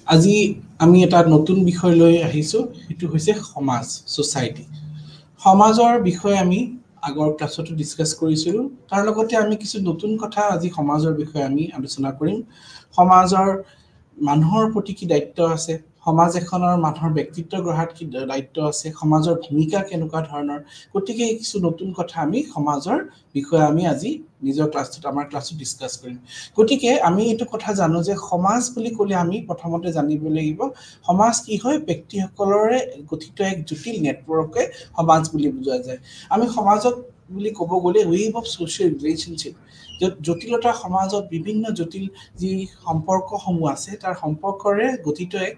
আজি আমি এটা নতুন বিষয় লৈ আহিছো এটো হৈছে সমাজ সোসাইটি সমাজৰ বিষয়ে আমি আগৰ ক্লাছতো ডিসকাস কৰিছিলো তাৰ লগতে আমি কিছু নতুন কথা আজি সমাজৰ বিষয়ে আমি আলোচনা কৰিম সমাজৰ মানুহৰ প্ৰতি কি দায়িত্ব আছে সমাজ এখনৰ মানুহৰ ব্যক্তিত্ব গঢ়াত কি দায়িত্ব আছে সমাজৰ ভূমিকা কেনেকুৱা ধৰণৰ গতিকে কিছু নতুন কথা আমি সমাজৰ বিষয়ে আমি আজি নিজৰ ক্লাছটোত আমাৰ ক্লাছটো ডিসকাস কৰিম গতিকে আমি এটো কথা জানো যে সমাজ বুলি ক'লে আমি প্ৰথমতে জানিব লাগিব সমাজ কি হয় ব্যক্তিসকলৰে গঠিত এক জটিল নেটৱৰ্কে সমাজ বুলি বুজোৱা যায় আমি সমাজক বুলি ক'ব গ'লে ওয়েভ অফ সোশ্যাল ৰিলেশনশিপ জটিলতা সমাজত বিভিন্ন জটিল যি সম্পৰ্ক সমূহ আছে তাৰ সম্পৰ্কৰে গঠিত এক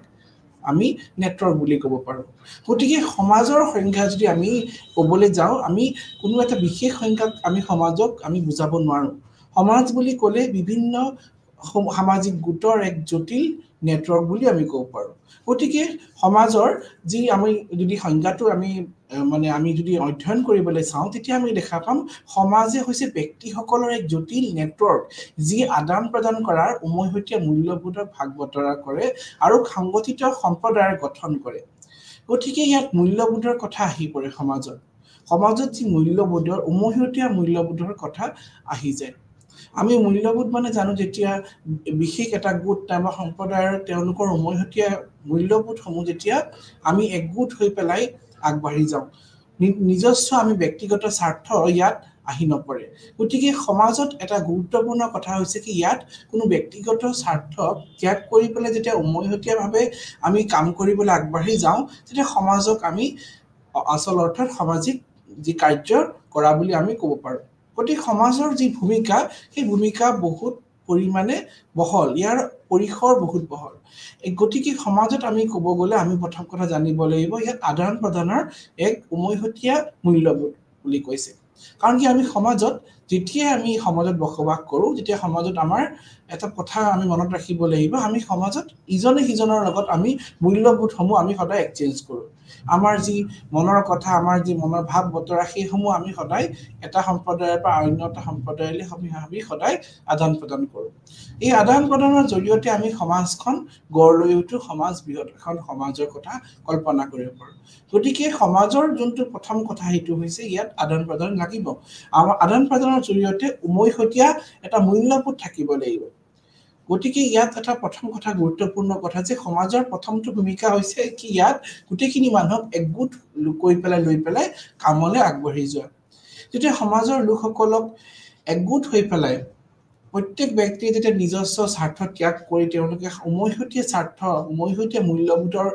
আমি নেটৱৰ্ক বুলি ক'ব পাৰো গতিকে সমাজৰ সংজ্ঞা যদি আমি ক'বলৈ যাও আমি কোনো এটা বিশেষ সংজ্ঞাক আমি সমাজক আমি বুজাব নোৱাৰো সমাজ বুলি ক'লে বিভিন্ন সামাজিক গোটৰ এক জটিল নেটৱৰ্ক বুলি আমি ক'ব পাৰো গতিকে সমাজৰ যি আমি যদি সংজ্ঞাটো আমি মানে আমি যদি অধ্যয়ন কৰিবলৈ চাও তেতিয়া আমি দেখা পাম সমাজে হৈছে ব্যক্তিসকলৰ এক জটিল নেটৱৰ্ক যি আদান প্ৰদান কৰাৰ উমৈহতীয়া মূল্যবোধৰ ভাগ বতৰা কৰে আৰু সংগঠিত সম্প্ৰদায়ৰ গঠন কৰে গতিকে ইয়াত মূল্যবোধৰ কথা আহি পৰে সমাজত যি মূল্যবোধৰ উমৈহতীয়া মূল্যবোধৰ কথা আহি যায় আমি মূল্যবোধ মানে জানো যেতিয়া বিশেষ এটা গোট বা সম্প্ৰদায়ৰ তেওঁলোকৰ উমৈহতীয়া মূল্যবোধ সমূহ যেতিয়া আমি একগোট হৈ পেলাই আগবাঢ়ি যাওঁ নিজস্ব আমি ব্যক্তিগত স্বাৰ্থ ইয়াত আহি নপৰে গতিকে সমাজত এটা গুৰুত্বপূৰ্ণ কথা হৈছে কি ইয়াত কোনো ব্যক্তিগত স্বাৰ্থ ত্যাগ কৰি পেলাই যেতিয়া উমৈহতীয়াভাৱে আমি কাম কৰিবলৈ আগবাঢ়ি যাওঁ তেতিয়া সমাজক আমি আসল অৰ্থত সামাজিক যি কাৰ্য কৰা বুলি আমি ক'ব পাৰো গতিকে সমাজৰ যি ভূমিকা সেই ভূমিকা বহুত পৰিমাণে বহল ইয়াৰ পৰিসৰ বহুত বহল গতিকে সমাজত আমি ক'ব গ'লে আমি প্ৰথম কথা জানিব লাগিব ইয়াত আদান প্ৰদানৰ এক উমৈহতীয়া মূল্যবোধ বুলি কৈছে কাৰণ কি আমি সমাজত যেতিয়া আমি সমাজত বসবাস কৰো যেতিয়া সমাজত আমাৰ এটা কথা আমি মনত ৰাখিব লাগিব আমি সমাজত ইজনে সিজনৰ লগত আমি মূল্যবোধসমূহ আমি সদায় এক্সচেঞ্জ কৰো আমাৰ যি মনৰ কথা আমাৰ যি মনৰ ভাৱ বতৰা সেইসমূহ আমি সদায় এটা সম্প্ৰদায়ৰ পৰা অন্য এটা সম্প্ৰদায়লৈ আমি সদায় আদান প্ৰদান কৰো এই আদান প্ৰদানৰ জৰিয়তে আমি সমাজখন গঢ় লৈ উঠো সমাজ বৃহৎ এখন সমাজৰ কথা কল্পনা কৰিব পাৰো গতিকে সমাজৰ যোনটো প্ৰথম কথা হেতু হৈছে ইয়াত আদান প্ৰদান লাগিব আমাৰ আদান প্ৰদানৰ জৰিয়তে উমৈহতীয়া এটা মূল্যবোধ থাকিব লাগিব গতিকে ইয়াত এটা প্ৰথম কথা গুৰুত্বপূৰ্ণ কথা যে সমাজৰ প্ৰথমটো ভূমিকা হৈছে কি ইয়াত গোটেইখিনি মানুহক একগোট লৈ পেলাই কামলৈ আগবাঢ়ি যোৱা যেতিয়া সমাজৰ লোকসকলক একগোট হৈ পেলাই প্ৰত্যেক ব্যক্তিয়ে যেতিয়া নিজস্ব স্বাৰ্থ ত্যাগ কৰি তেওঁলোকে উমৈহতীয়া স্বাৰ্থ উমৈহতীয়া মূল্যবোধৰ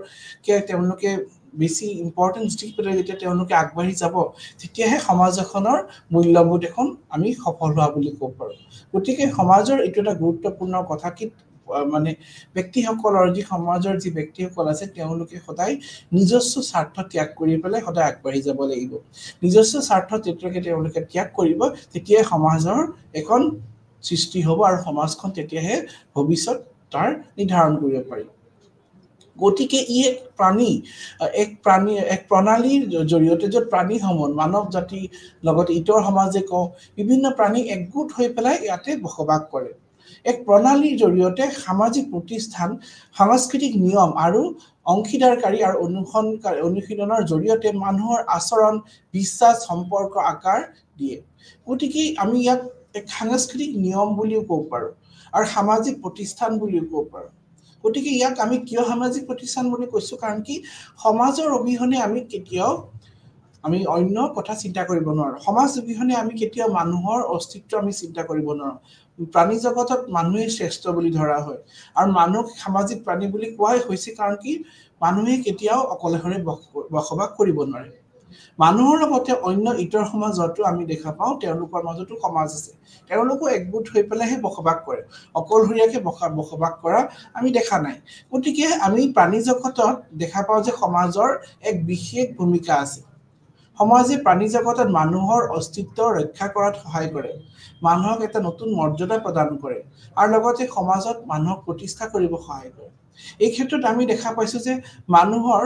তেওঁলোকে বেছি ইম্পৰ্টেন্স দি পেলাই যেতিয়া তেওঁলোকে আগবাঢ়ি যাব তেতিয়াহে সমাজ এখনৰ মূল্যবোধ এখন আমি সফল হোৱা বুলি ক'ব পাৰো গতিকে সমাজৰ এইটো এটা গুৰুত্বপূৰ্ণ কথা কি মানে ব্যক্তিসকলৰ যি সমাজৰ যি ব্যক্তিসকল আছে তেওঁলোকে সদায় নিজস্ব স্বাৰ্থ ত্যাগ কৰি পেলাই সদায় আগবাঢ়ি যাব লাগিব নিজস্ব স্বাৰ্থ যেতিয়ালৈকে তেওঁলোকে ত্যাগ কৰিব তেতিয়া সমাজৰ এখন সৃষ্টি হ'ব আৰু সমাজখন তেতিয়াহে ভৱিষ্যত তাৰ নিৰ্ধাৰণ কৰিব পাৰিব গতিকে ই এক প্ৰণালীৰ জৰিয়তে য'ত প্ৰাণীসমূহ মানৱ জাতি লগত ইতৰ সমাজে বিভিন্ন প্ৰাণী একগোট হৈ পেলাই ইয়াতে বসবাস কৰে এক প্ৰণালীৰ জৰিয়তে সামাজিক প্ৰতিষ্ঠান সাংস্কৃতিক নিয়ম আৰু অংশীদাৰকাৰী আৰু অনুশীলনৰ জৰিয়তে মানুহৰ আচৰণ বিশ্বাস সম্পৰ্ক আকাৰ দিয়ে গতিকে আমি ইয়াক এক সাংস্কৃতিক নিয়ম বুলিও ক'ব পাৰো আৰু সামাজিক প্ৰতিষ্ঠান বুলিও ক'ব পাৰো গতিকে ইয়াক আমি কিয় সামাজিক প্ৰতিষ্ঠান বুলি কৈছো কাৰণ কি সমাজৰ অবিহনে আমি কেতিয়াও আমি অন্য কথা চিন্তা কৰিব নোৱাৰো সমাজ অবিহনে আমি কেতিয়াও মানুহৰ অস্তিত্ব আমি চিন্তা কৰিব নোৱাৰো প্ৰাণী জগতত মানুহে শ্ৰেষ্ঠ বুলি ধৰা হয় আৰু মানুহ সামাজিক প্ৰাণী বুলি কোৱাই হৈছে কাৰণ কি মানুহে কেতিয়াও অকলশৰে বসবাস কৰিব নোৱাৰে মানুহৰ লগতে অন্য ইতৰ সমাজতো আমি দেখা পাওঁ তেওঁলোকৰ মাজতো সমাজ আছে তেওঁলোকো একগোট হৈ পেলাইহে বসবাস কৰে অকলশৰীয়াকে বসবাস কৰা আমি দেখা নাই গতিকে আমি প্ৰাণী জগতত দেখা পাওঁ যে সমাজৰ এক বিশেষ ভূমিকা আছে সমাজে প্ৰাণী জগতত মানুহৰ অস্তিত্ব ৰক্ষা কৰাত সহায় কৰে মানুহক এটা নতুন মৰ্যাদা প্ৰদান কৰে আৰু লগতে সমাজত মানুহক প্ৰতিষ্ঠা কৰিব সহায় কৰে এই ক্ষেত্ৰত আমি দেখা পাইছো যে মানুহৰ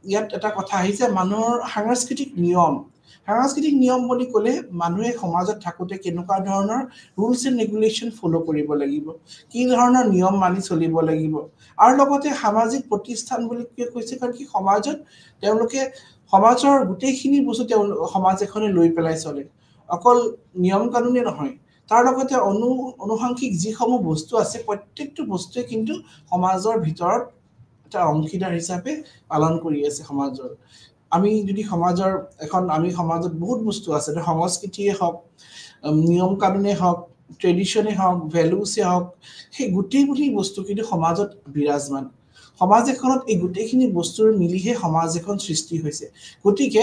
ইয়াত এটা কথা আহিছে মানুহৰ সাংস্কৃতিক নিয়ম সাংস্কৃতিক নিয়ম বুলি ক'লে মানুহে সমাজত থাকোঁতে কেনেকুৱা ধৰণৰ ৰুলছ এণ্ড ৰেগুলেশ্যন ফ'ল' কৰিব লাগিব, কি ধৰণৰ নিয়ম মানি চলিব লাগিব, আৰু লগতে সামাজিক প্ৰতিষ্ঠান বুলি কিয় কৈছে, কাৰণ কি সমাজত তেওঁলোকে সমাজৰ গোটেইখিনি বস্তু সমাজ এখনে লৈ পেলাই চলে, অকল নিয়ম কানুনে নহয়, তাৰ লগতে অনুসাংখিক যিসমূহ বস্তু আছে প্ৰত্যেকটো বস্তুৱে কিন্তু সমাজৰ ভিতৰত এটা অংশীদাৰ হিচাপে পালন কৰি আছে সমাজৰ। আমি যদি সমাজৰ আমি সমাজত বহুত বস্তু আছে, সংস্কৃতিয়ে হওক, নিয়ম কানুনে হওক, ট্ৰেডিশ্যনে হওক, ভেলুছে হওক, সেই গোটেইখিনি বস্তু কিন্তু সমাজত বিৰাজমান। সমাজ এখনত এই গোটেইখিনি বস্তুৰ মিলিহে সমাজ এখন সৃষ্টি হৈছে। গতিকে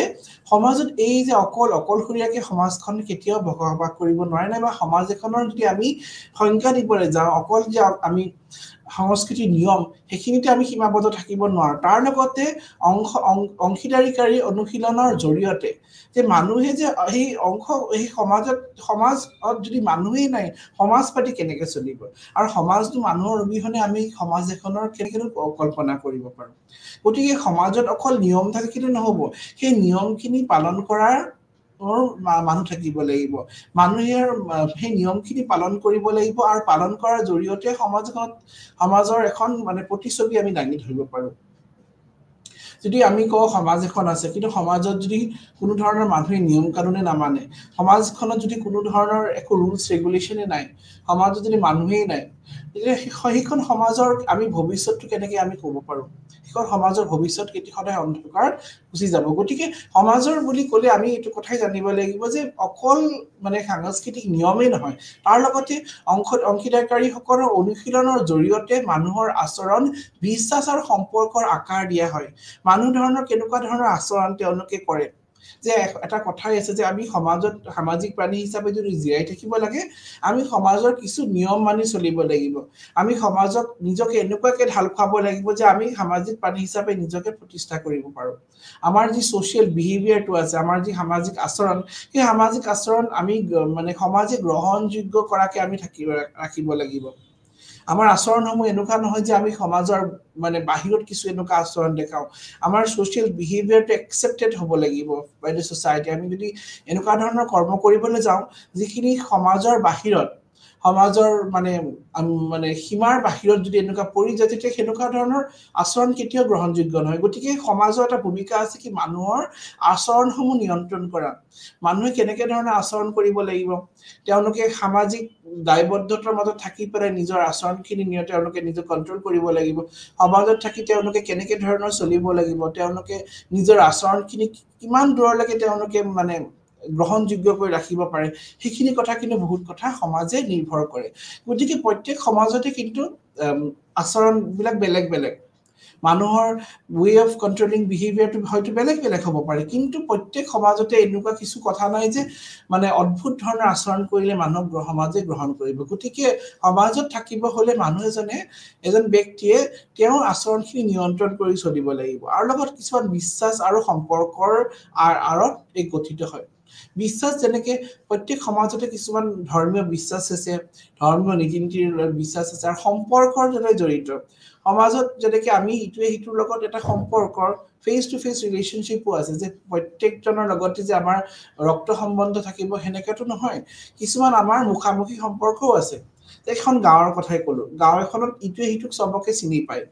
সমাজত এই যে অকলশৰীয়াকে সমাজখন কেতিয়াও বসবাস কৰিব নোৱাৰে, নাইবা সমাজ এখনৰ যদি আমি সংজ্ঞা দিবলৈ যাওঁ, অকল যে আমি সংস্কৃতিৰ নিয়ম সেইখিনিতে আমি সীমাবদ্ধ থাকিব নোৱাৰো, তাৰ লগতে অংশীদাৰীকাৰী অনুশীলনৰ জৰিয়তে যে মানুহে যে সেই সমাজত যদি মানুহেই নাই, সমাজ পাতি কেনেকে চলিব, আৰু সমাজটো মানুহৰ অবিহনে আমি সমাজ এখনৰ কেনেকৈ কল্পনা কৰিব পাৰো। গতিকে সমাজত অকল নিয়ম থাকিলে নহব, সেই নিয়মখিনি পালন কৰাৰ মানুহ থাকিব লাগিব, মানুহে সেই নিয়মখিনি পালন কৰিব লাগিব, আৰু পালন কৰাৰ জৰিয়তে সমাজৰ এখন প্ৰতিচ্ছবি আমি দাঙি ধৰিব পাৰো। যদি আমি কওঁ সমাজ এখন আছে, কিন্তু সমাজত যদি কোনো ধৰণৰ মানুহে নিয়ম কানুনে নামানে, সমাজখনত যদি কোনো ধৰণৰ একো ৰুলছ ৰেগুলেশ্যনে নাই, সমাজত যদি মানুহেই নাই, তেতিয়া সেইখন সমাজৰ আমি ভৱিষ্যতটো কেনেকে আমি ক'ব পাৰো? সেইখন সমাজৰ ভৱিষ্যত সদায় অন্ধকাৰ গুচি যাব। গতিকে সমাজৰ বুলি ক'লে আমি এইটো কথাই জানিব লাগিব যে অকল সাংস্কৃতিক নিয়মেই নহয়, তাৰ লগতে অংশীদাৰকাৰীসকলৰ অনুশীলনৰ জৰিয়তে মানুহৰ আচৰণ, বিশ্বাস আৰু সম্পৰ্কৰ আকাৰ দিয়া হয়। মানুহ ধৰণৰ কেনেকুৱা ধৰণৰ আচৰণ তেওঁলোকে কৰে, যে এটা কথাই আছে যে আমি সমাজত সামাজিক প্ৰাণী হিচাপে যদি জীয়াই থাকিব লাগে, আমি সমাজৰ কিছু নিয়ম মানি চলিব লাগিব। আমি সমাজক নিজকে এনেকুৱাকে ঢাল খুৱাব লাগিব যে আমি সামাজিক প্ৰাণী হিচাপে নিজকে প্ৰতিষ্ঠা কৰিব পাৰো। আমাৰ যি ছ'চিয়েল বিহেভিয়াৰটো আছে, আমাৰ যি সামাজিক আচৰণ, সেই সামাজিক আচৰণ আমি সমাজে গ্ৰহণযোগ্য কৰাকে আমি ৰাখিব লাগিব। আমাৰ আচৰণসমূহ এনেকুৱা নহয় যে আমি সমাজৰ বাহিৰত কিছু এনেকুৱা আচৰণ দেখাওঁ। আমাৰ ছ'চিয়েল বিহেভিয়াৰটো একচেপ্টেড হ'ব লাগিব বাই দ্য ছ'চাইটি। আমি যদি এনেকুৱা ধৰণৰ কৰ্ম কৰিবলৈ যাওঁ যিখিনি সমাজৰ বাহিৰত, সমাজৰ সীমাৰ বাহিৰত যদি এনেকুৱা পৰি যায়, তেতিয়া সেনেকুৱা ধৰণৰ আচৰণ কেতিয়াও গ্ৰহণযোগ্য নহয়। গতিকে সমাজৰ এটা ভূমিকা আছে কি মানুহৰ আচৰণসমূহ নিয়ন্ত্ৰণ কৰা, মানুহে কেনেকে ধৰণৰ আচৰণ কৰিব লাগিব, তেওঁলোকে সামাজিক দায়বদ্ধতাৰ মাজত থাকি পেলাই নিজৰ আচৰণখিনি তেওঁলোকে নিজে কণ্ট্ৰল কৰিব লাগিব। সমাজত থাকি তেওঁলোকে কেনেকে ধৰণৰ চলিব লাগিব, তেওঁলোকে নিজৰ আচৰণখিনি কিমান দূৰলৈকে তেওঁলোকে গ্ৰহণযোগ্য কৰি ৰাখিব পাৰে, সেইখিনি কথা কিন্তু বহুত কথা সমাজে নিৰ্ভৰ কৰে। গতিকে প্ৰত্যেক সমাজতে কিন্তু আচৰণবিলাক বেলেগ বেলেগ, মানুহৰ ৱে অফ কণ্ট্ৰলিং বিহেভিয়াৰটো হয়তো বেলেগ বেলেগ হ'ব পাৰে, কিন্তু প্ৰত্যেক সমাজতে এনেকুৱা কিছু কথা নাই যে অদ্ভুত ধৰণৰ আচৰণ কৰিলে মানুহক সমাজে গ্ৰহণ কৰিব। গতিকে সমাজত থাকিব হলে মানুহ এজন ব্যক্তিয়ে তেওঁৰ আচৰণখিনি নিয়ন্ত্ৰণ কৰি চলিব লাগিব, আৰু লগত কিছুমান বিশ্বাস আৰু সম্পৰ্কৰ আঁৰত এই গঠিত হয়। বিশ্বাস যেনেকে প্ৰত্যেক সমাজতে কিছুমান ধৰ্মীয় বিশ্বাস আছে, ধৰ্মীয় নীতি নীতিৰ বিশ্বাস আছে, আৰু সম্পৰ্কৰ দৰে জড়িত। সমাজত যেনেকে আমি ইটোৱে সিটোৰ লগত এটা সম্পৰ্কৰ ফেচ টু ফেচ ৰিলেশ্যনশ্বিপো আছে, যে প্ৰত্যেকজনৰ লগতে যে আমাৰ ৰক্ত সম্বন্ধ থাকিব সেনেকেতো নহয়, কিছুমান আমাৰ মুখামুখি সম্পৰ্কও আছে। এখন গাঁৱৰ কথাই কলো, গাঁও এখনত ইটোৱে সিটোক চবকে চিনি পায়,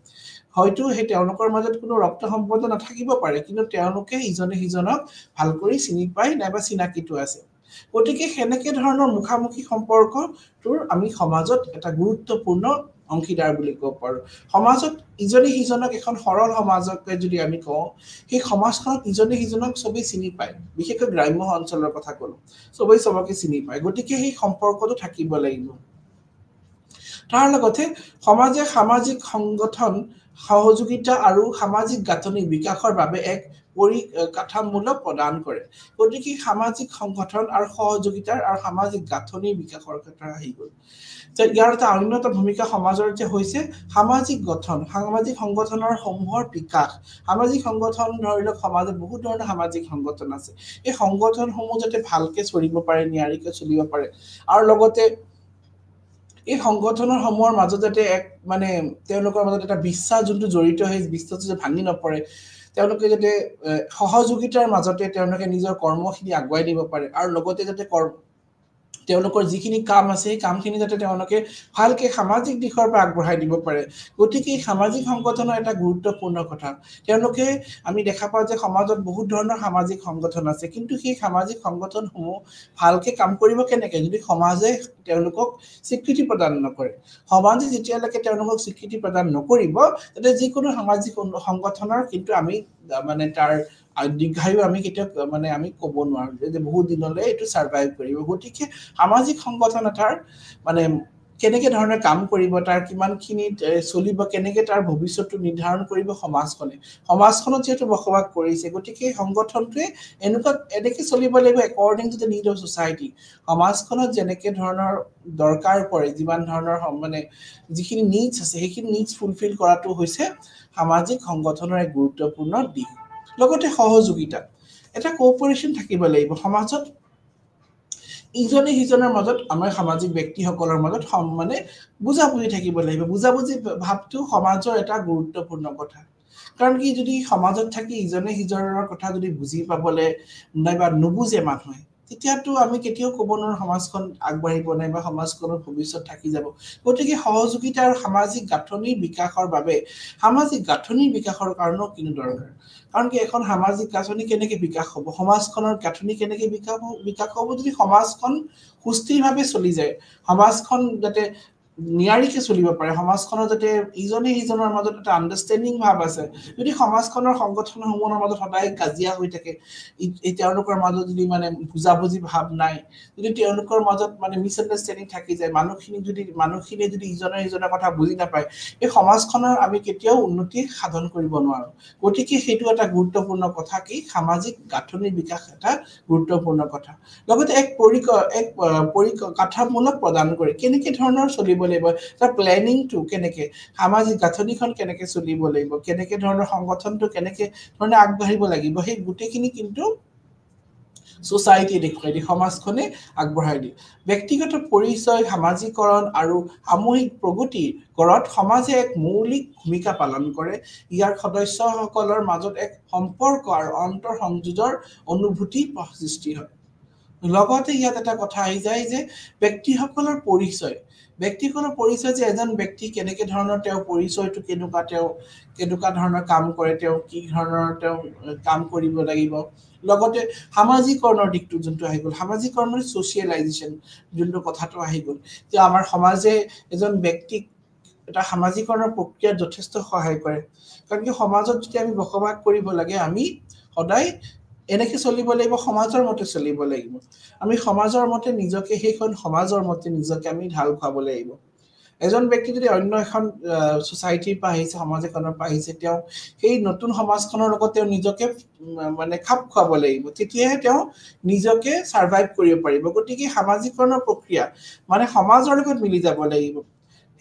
হয়তো সেই তেওঁলোকৰ মাজত কোনো ৰক্ত সম্বন্ধ নাথাকিব পাৰে, কিন্তু তেওঁলোকে ইজনে সিজনক ভাল কৰি চিনি পায়, নাইবা চিনাকিটো আছে। গতিকে সেনেকে ধৰণৰ মুখামুখি সম্পৰ্কটোৰ আমি সমাজত এটা গুৰুত্বপূৰ্ণ অংশীদাৰ বুলি ক'ব পাৰো। সমাজত ইজনে সিজনক, এখন সৰল সমাজকে যদি আমি কওঁ, সেই সমাজখনত ইজনে সিজনক চবেই চিনি পায়, বিশেষকৈ গ্ৰাম্য অঞ্চলৰ কথা কলো, চবেই চবকে চিনি পায়। গতিকে সেই সম্পৰ্কটো থাকিব লাগিব। তাৰ লগতে সমাজে সামাজিক সংগঠন, সহযোগিতা আৰু সামাজিক গাঁথনি বিকাশৰ বাবে এক পৰিকাঠামূলক প্ৰদান কৰে। গতিকে সামাজিক সংগঠন আৰু সহযোগিতাৰ আৰু সামাজিক গাঁথনিৰ বিকাশৰ কথা আহি গ'ল। ইয়াৰ এটা অন্য এটা ভূমিকা সমাজৰ যে হৈছে সামাজিক গঠন, সামাজিক সংগঠনৰ সমূহৰ বিকাশ। সামাজিক সংগঠন ধৰি লওক সমাজত বহুত ধৰণৰ সামাজিক সংগঠন আছে, এই সংগঠনসমূহ যাতে ভালকে চলিব পাৰে, নিয়াৰিকৈ চলিব পাৰে, আৰু লগতে এই সংগঠনৰ সমূহৰ মাজত যাতে তেওঁলোকৰ মাজত এটা বিশ্বাস যোনটো জড়িত, সেই বিশ্বাসটো যে ভাঙি নপৰে, তেওঁলোকে যাতে সহযোগিতাৰ মাজতে তেওঁলোকে নিজৰ কৰ্মখিনি আগুৱাই দিব পাৰে আৰু লগতে যাতে তেওঁলোকৰ যিখিনি কাম আছে সেই কামখিনি যাতে তেওঁলোকে ভালকে সামাজিক দিশৰ পৰা আগবঢ়াই দিব পাৰে গতিকে সামাজিক সংগঠনৰ এটা গুৰুত্বপূৰ্ণ কথা তেওঁলোকে আমি দেখা পাওঁ যে সমাজত বহুত ধৰণৰ সামাজিক সংগঠন আছে কিন্তু সেই সামাজিক সংগঠনসমূহ ভালকে কাম কৰিব কেনেকৈ যদি সমাজে তেওঁলোকক স্বীকৃতি প্ৰদান নকৰে সমাজে যেতিয়ালৈকে তেওঁলোকক স্বীকৃতি প্ৰদান নকৰিব তেতিয়া যিকোনো সামাজিক সংগঠনৰ কিন্তু আমি মানে তাৰ দীৰ্ঘায়ু আমি কেতিয়া মানে আমি ক'ব নোৱাৰো যে বহুত দিনলৈ এইটো সাৰ্ভাইভ কৰিব গতিকে সামাজিক সংগঠন এটাৰ মানে কেনেকে ধৰণে কাম কৰিব তাৰ কিমানখিনি চলিব কেনেকে তাৰ ভৱিষ্যতটো নিৰ্ধাৰণ কৰিব সমাজখনত যেটো বসবাস কৰিছে গতিকে সংগঠনটোৱে এনেকে চলিব লাগিব according to the need of society সমাজখনত যেনেকে ধৰণৰ দৰকাৰ পৰে যিমান ধৰণৰ মানে যিখিনি নিডছ আছে সেইখিনি নিডছ ফুলফিল কৰাটো হৈছে সামাজিক সংগঠনৰ এক গুৰুত্বপূৰ্ণ দিশ লগতে সহযোগিতা এটা কোঅপাৰেচন থাকিব লাগিব সমাজত ইজনে সিজনৰ মাজত আমাৰ সামাজিক ব্যক্তিসকলৰ মাজত মানে বুজাবুজি থাকিব লাগিব বুজাবুজি ভাৱটো সমাজৰ এটা গুৰুত্বপূৰ্ণ কথা কাৰণ কি যদি সমাজত থাকি ইজনে সিজনৰ কথা যদি বুজি পাবলে নাইবা নুবুজে মানুহে তেতিয়াতো আমি কেতিয়াও ক'ব নোৱাৰো সমাজখন আগবাঢ়িব নাই বা সমাজখনৰ ভৱিষ্যত থাকি যাব গতিকে সহযোগিতা আৰু সামাজিক গাঁথনিৰ বিকাশৰ বাবে সামাজিক গাঁথনিৰ বিকাশৰ কাৰণেও কিন্তু দৰকাৰ কাৰণ কি এখন সামাজিক গাঁথনি কেনেকে বিকাশ হ'ব সমাজখনৰ গাঁথনি কেনেকে বিকাশ হ'ব যদি সমাজখন সুস্থিৰভাৱে চলি যায় সমাজখন যাতে নিয়াৰিকে চলিব পাৰে সমাজখনৰ যাতে ইজনে সিজনৰ মাজত এটা আন্ডাৰষ্টেণ্ডিং ভাৱ আছে যদি সমাজখনৰ সংগঠনসমূহৰ মাজত সদায় কাজিয়া হৈ থাকে তেওঁলোকৰ মাজত যদি মানে বুজাবুজি ভাৱ নাই যদি তেওঁলোকৰ মাজত মানে মিসআন্ডাৰষ্টেণ্ডিং থাকি যায় মানুহখিনি যদি ইজনে সিজনৰ কথা বুজি নাপায় এই সমাজখনৰ আমি কেতিয়াও উন্নতি সাধন কৰিব নোৱাৰো গতিকে সেইটো এটা গুৰুত্বপূৰ্ণ কথা কি সামাজিক গাঁথনিৰ বিকাশ এটা গুৰুত্বপূৰ্ণ কথা লগতে এক পৰিকাঠামূলক প্ৰদান কৰে কেনেকে ধৰণৰ চলিব লাগিব তাৰ প্লেনিংটো কেনেকে সামাজিক গাঁথনিখন কেনেকে চলিব লাগিব কেনেকে ধৰণৰ সংগঠনটো কেনেকে ধৰণে আগবাঢ়িব লাগিব সেই গুটেখিনি কিন্তু সোসাইটি দেখুৱাই দি সমাজখনে আগবঢ়াই দিয়ে ব্যক্তিগত পৰিচয় সামাজিকৰণ আৰু সামূহিক প্ৰগতি কৰাত সমাজে এক মৌলিক ভূমিকা পালন কৰে ইয়াৰ সদস্যসকলৰ মাজত এক সম্পৰ্ক আৰু অন্তৰ সংযোগৰ অনুভূতি সৃষ্টি হয় লগতে ইয়াত এটা কথা আহি যায় যে ব্যক্তিসকলৰ পৰিচয় যে এজন ব্যক্তি কেনেকে ধৰণৰ তেওঁ পৰিচয়টো কেনেকুৱা ধৰণৰ কাম কৰে তেওঁ কি ধৰণৰ তেওঁ কাম কৰিব লাগিব লগতে সামাজিকৰণৰ দিকটো যোনটো আহি গ'ল সামাজিকৰণ মানে সোশিয়েলাইজেশন যোনটো কথাটো আহি গ'ল যে আমাৰ সমাজে এজন ব্যক্তিক এটা সামাজিকৰণৰ প্ৰক্ৰিয়াত যথেষ্ট সহায় কৰে কাৰণ কি সমাজত যদি আমি বসবাস কৰিব লাগে আমি সদায় এনেকে চলিব লাগিব সমাজৰ মতে চলিব লাগিব আমি সমাজৰ মতে নিজকে সেইখন সমাজৰ মতে নিজকে আমি ঢাল খুৱাব লাগিব এজন ব্যক্তি যদি অন্য এখন সোসাইটিৰ পৰা আহিছে সমাজ এখনৰ পৰা আহিছে তেওঁ সেই নতুন সমাজখনৰ লগত তেওঁ নিজকে মানে খাপ খুৱাব লাগিব তেতিয়াহে তেওঁ নিজকে সাৰ্ভাইভ কৰিব পাৰিব গতিকে সামাজিকৰণৰ প্ৰক্ৰিয়া মানে সমাজৰ লগত মিলি যাব লাগিব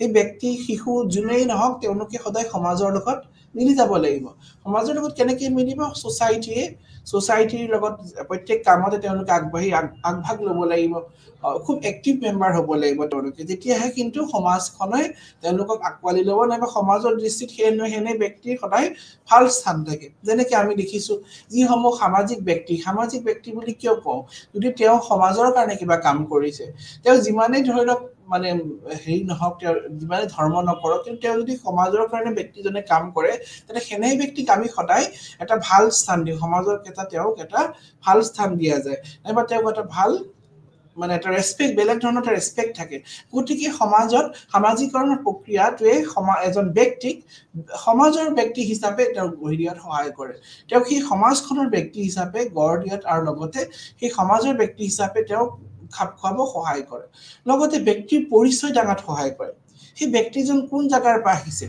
সেই ব্যক্তি শিশু যোনেই নহওক তেওঁলোকে সদায় সমাজৰ লগত মিলি যাব লাগিব সমাজৰ লগত কেনেকৈ মিলিব সোসাইটিৰ লগত প্ৰত্যেক কামতে তেওঁলোকে আগভাগ ল'ব লাগিব খুব এক্টিভ মেম্বাৰ হ'ব লাগিব তেওঁলোকে যেতিয়াহে কিন্তু সমাজখনে তেওঁলোকক আকোৱালি ল'ব নাইবা সমাজৰ দৃষ্টিত হেনে ব্যক্তিৰ সদায় ভাল স্থান থাকে যেনেকৈ আমি দেখিছোঁ যিসমূহ সামাজিক ব্যক্তি বুলি কিয় কওঁ যদি তেওঁ সমাজৰ কাৰণে কিবা কাম কৰিছে তেওঁ যিমানেই ধৰি লওক মানে হেৰি নহওক তেওঁ যিমানে ধৰ্ম নকৰক কিন্তু তেওঁ যদি সমাজৰ কাৰণে ব্যক্তিজনে কাম কৰে তেনে হেনে ব্যক্তিক আমি সদায় এটা ভাল স্থান দিওঁ সমাজৰ তেওঁক এটা ভাল স্থান দিয়া যায় নাইবা তেওঁক এটা ভাল মানে এটা ৰেসপেক্ট বেলেগ ধৰণৰ এটা ৰেসপেক্ট থাকে গতিকে সমাজত সামাজিকৰণৰ প্ৰক্ৰিয়াটোৱে এজন ব্যক্তিক সমাজৰ ব্যক্তি হিচাপে তেওঁ গঢ়ি দিয়াত সহায় কৰে তেওঁ সেই সমাজখনৰ ব্যক্তি হিচাপে গঢ় দিয়াত আৰু লগতে সেই সমাজৰ ব্যক্তি হিচাপে তেওঁ খাপ খুৱাব সহায় কৰে লগতে ব্যক্তিৰ পৰিচয় দাঙাত সহায় কৰে সেই ব্যক্তিজন কোন জাগাৰ পৰা আহিছে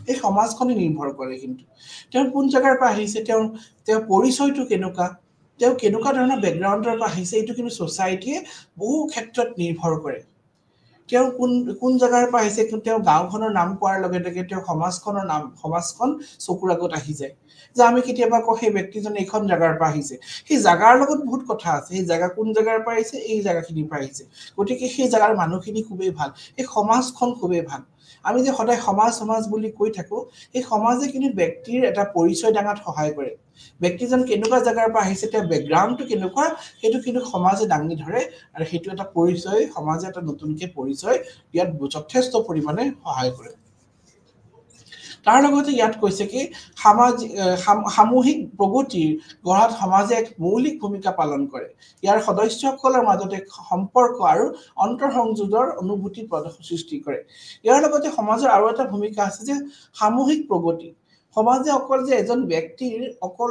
এই সমাজখনে নিৰ্ভৰ কৰে কিন্তু তেওঁ কোন জাগাৰ পৰা আহিছে তেওঁ পৰিচয়টো কেনেকুৱা ধৰণৰ বেকগ্ৰাউণ্ডৰ পৰা আহিছে এইটো কিন্তু সোসাইটিয়ে বহু ক্ষেত্ৰত নিৰ্ভৰ কৰে তেওঁ কোন জাগাৰ পৰা আহিছে কিন্তু তেওঁ গাঁওখনৰ নাম কোৱাৰ লগে লগে তেওঁ সমাজখন চকুৰ আগত আহি যায় যে আমি কেতিয়াবা কওঁ সেই ব্যক্তিজনে এইখন জাগাৰ পৰা আহিছে সেই জাগাৰ লগত বহুত কথা আছে সেই জাগা কোন জাগাৰ পৰা আহিছে এই জাগাখিনিৰ পৰা আহিছে গতিকে সেই জাগাৰ মানুহখিনি খুবেই ভাল এই সমাজখন খুবেই ভাল আমি যে সদায় সমাজ বুলি কৈ থাকো এই সমাজে কিন্তু ব্যক্তিৰ এটা পৰিচয় দাঙাত সহায় কৰে ব্যক্তিজন কেনেকুৱা জায়গাৰ পৰা আহিছে তাৰ ব্যাকগ্ৰাউণ্ডটো কেনেকুৱা সেইটো কিন্তু সমাজে দাঙি ধৰে আৰু সেইটো এটা পৰিচয় সমাজে এটা নতুনকৈ পৰিচয় ইয়াত যথেষ্ট পৰিমাণে সহায় কৰে তাৰ লগতে ইয়াত কৈছে কি সামূহিক প্ৰগতিৰ গঢ়াত সমাজে এক মৌলিক ভূমিকা পালন কৰে ইয়াৰ সদস্যসকলৰ মাজতে সম্পৰ্ক আৰু অন্তৰসংযোগৰ অনুভূতি সৃষ্টি কৰে ইয়াৰ লগতে সমাজৰ আৰু এটা ভূমিকা আছে যে সামূহিক প্ৰগতি সমাজে অকল যে এজন ব্যক্তিৰ অকল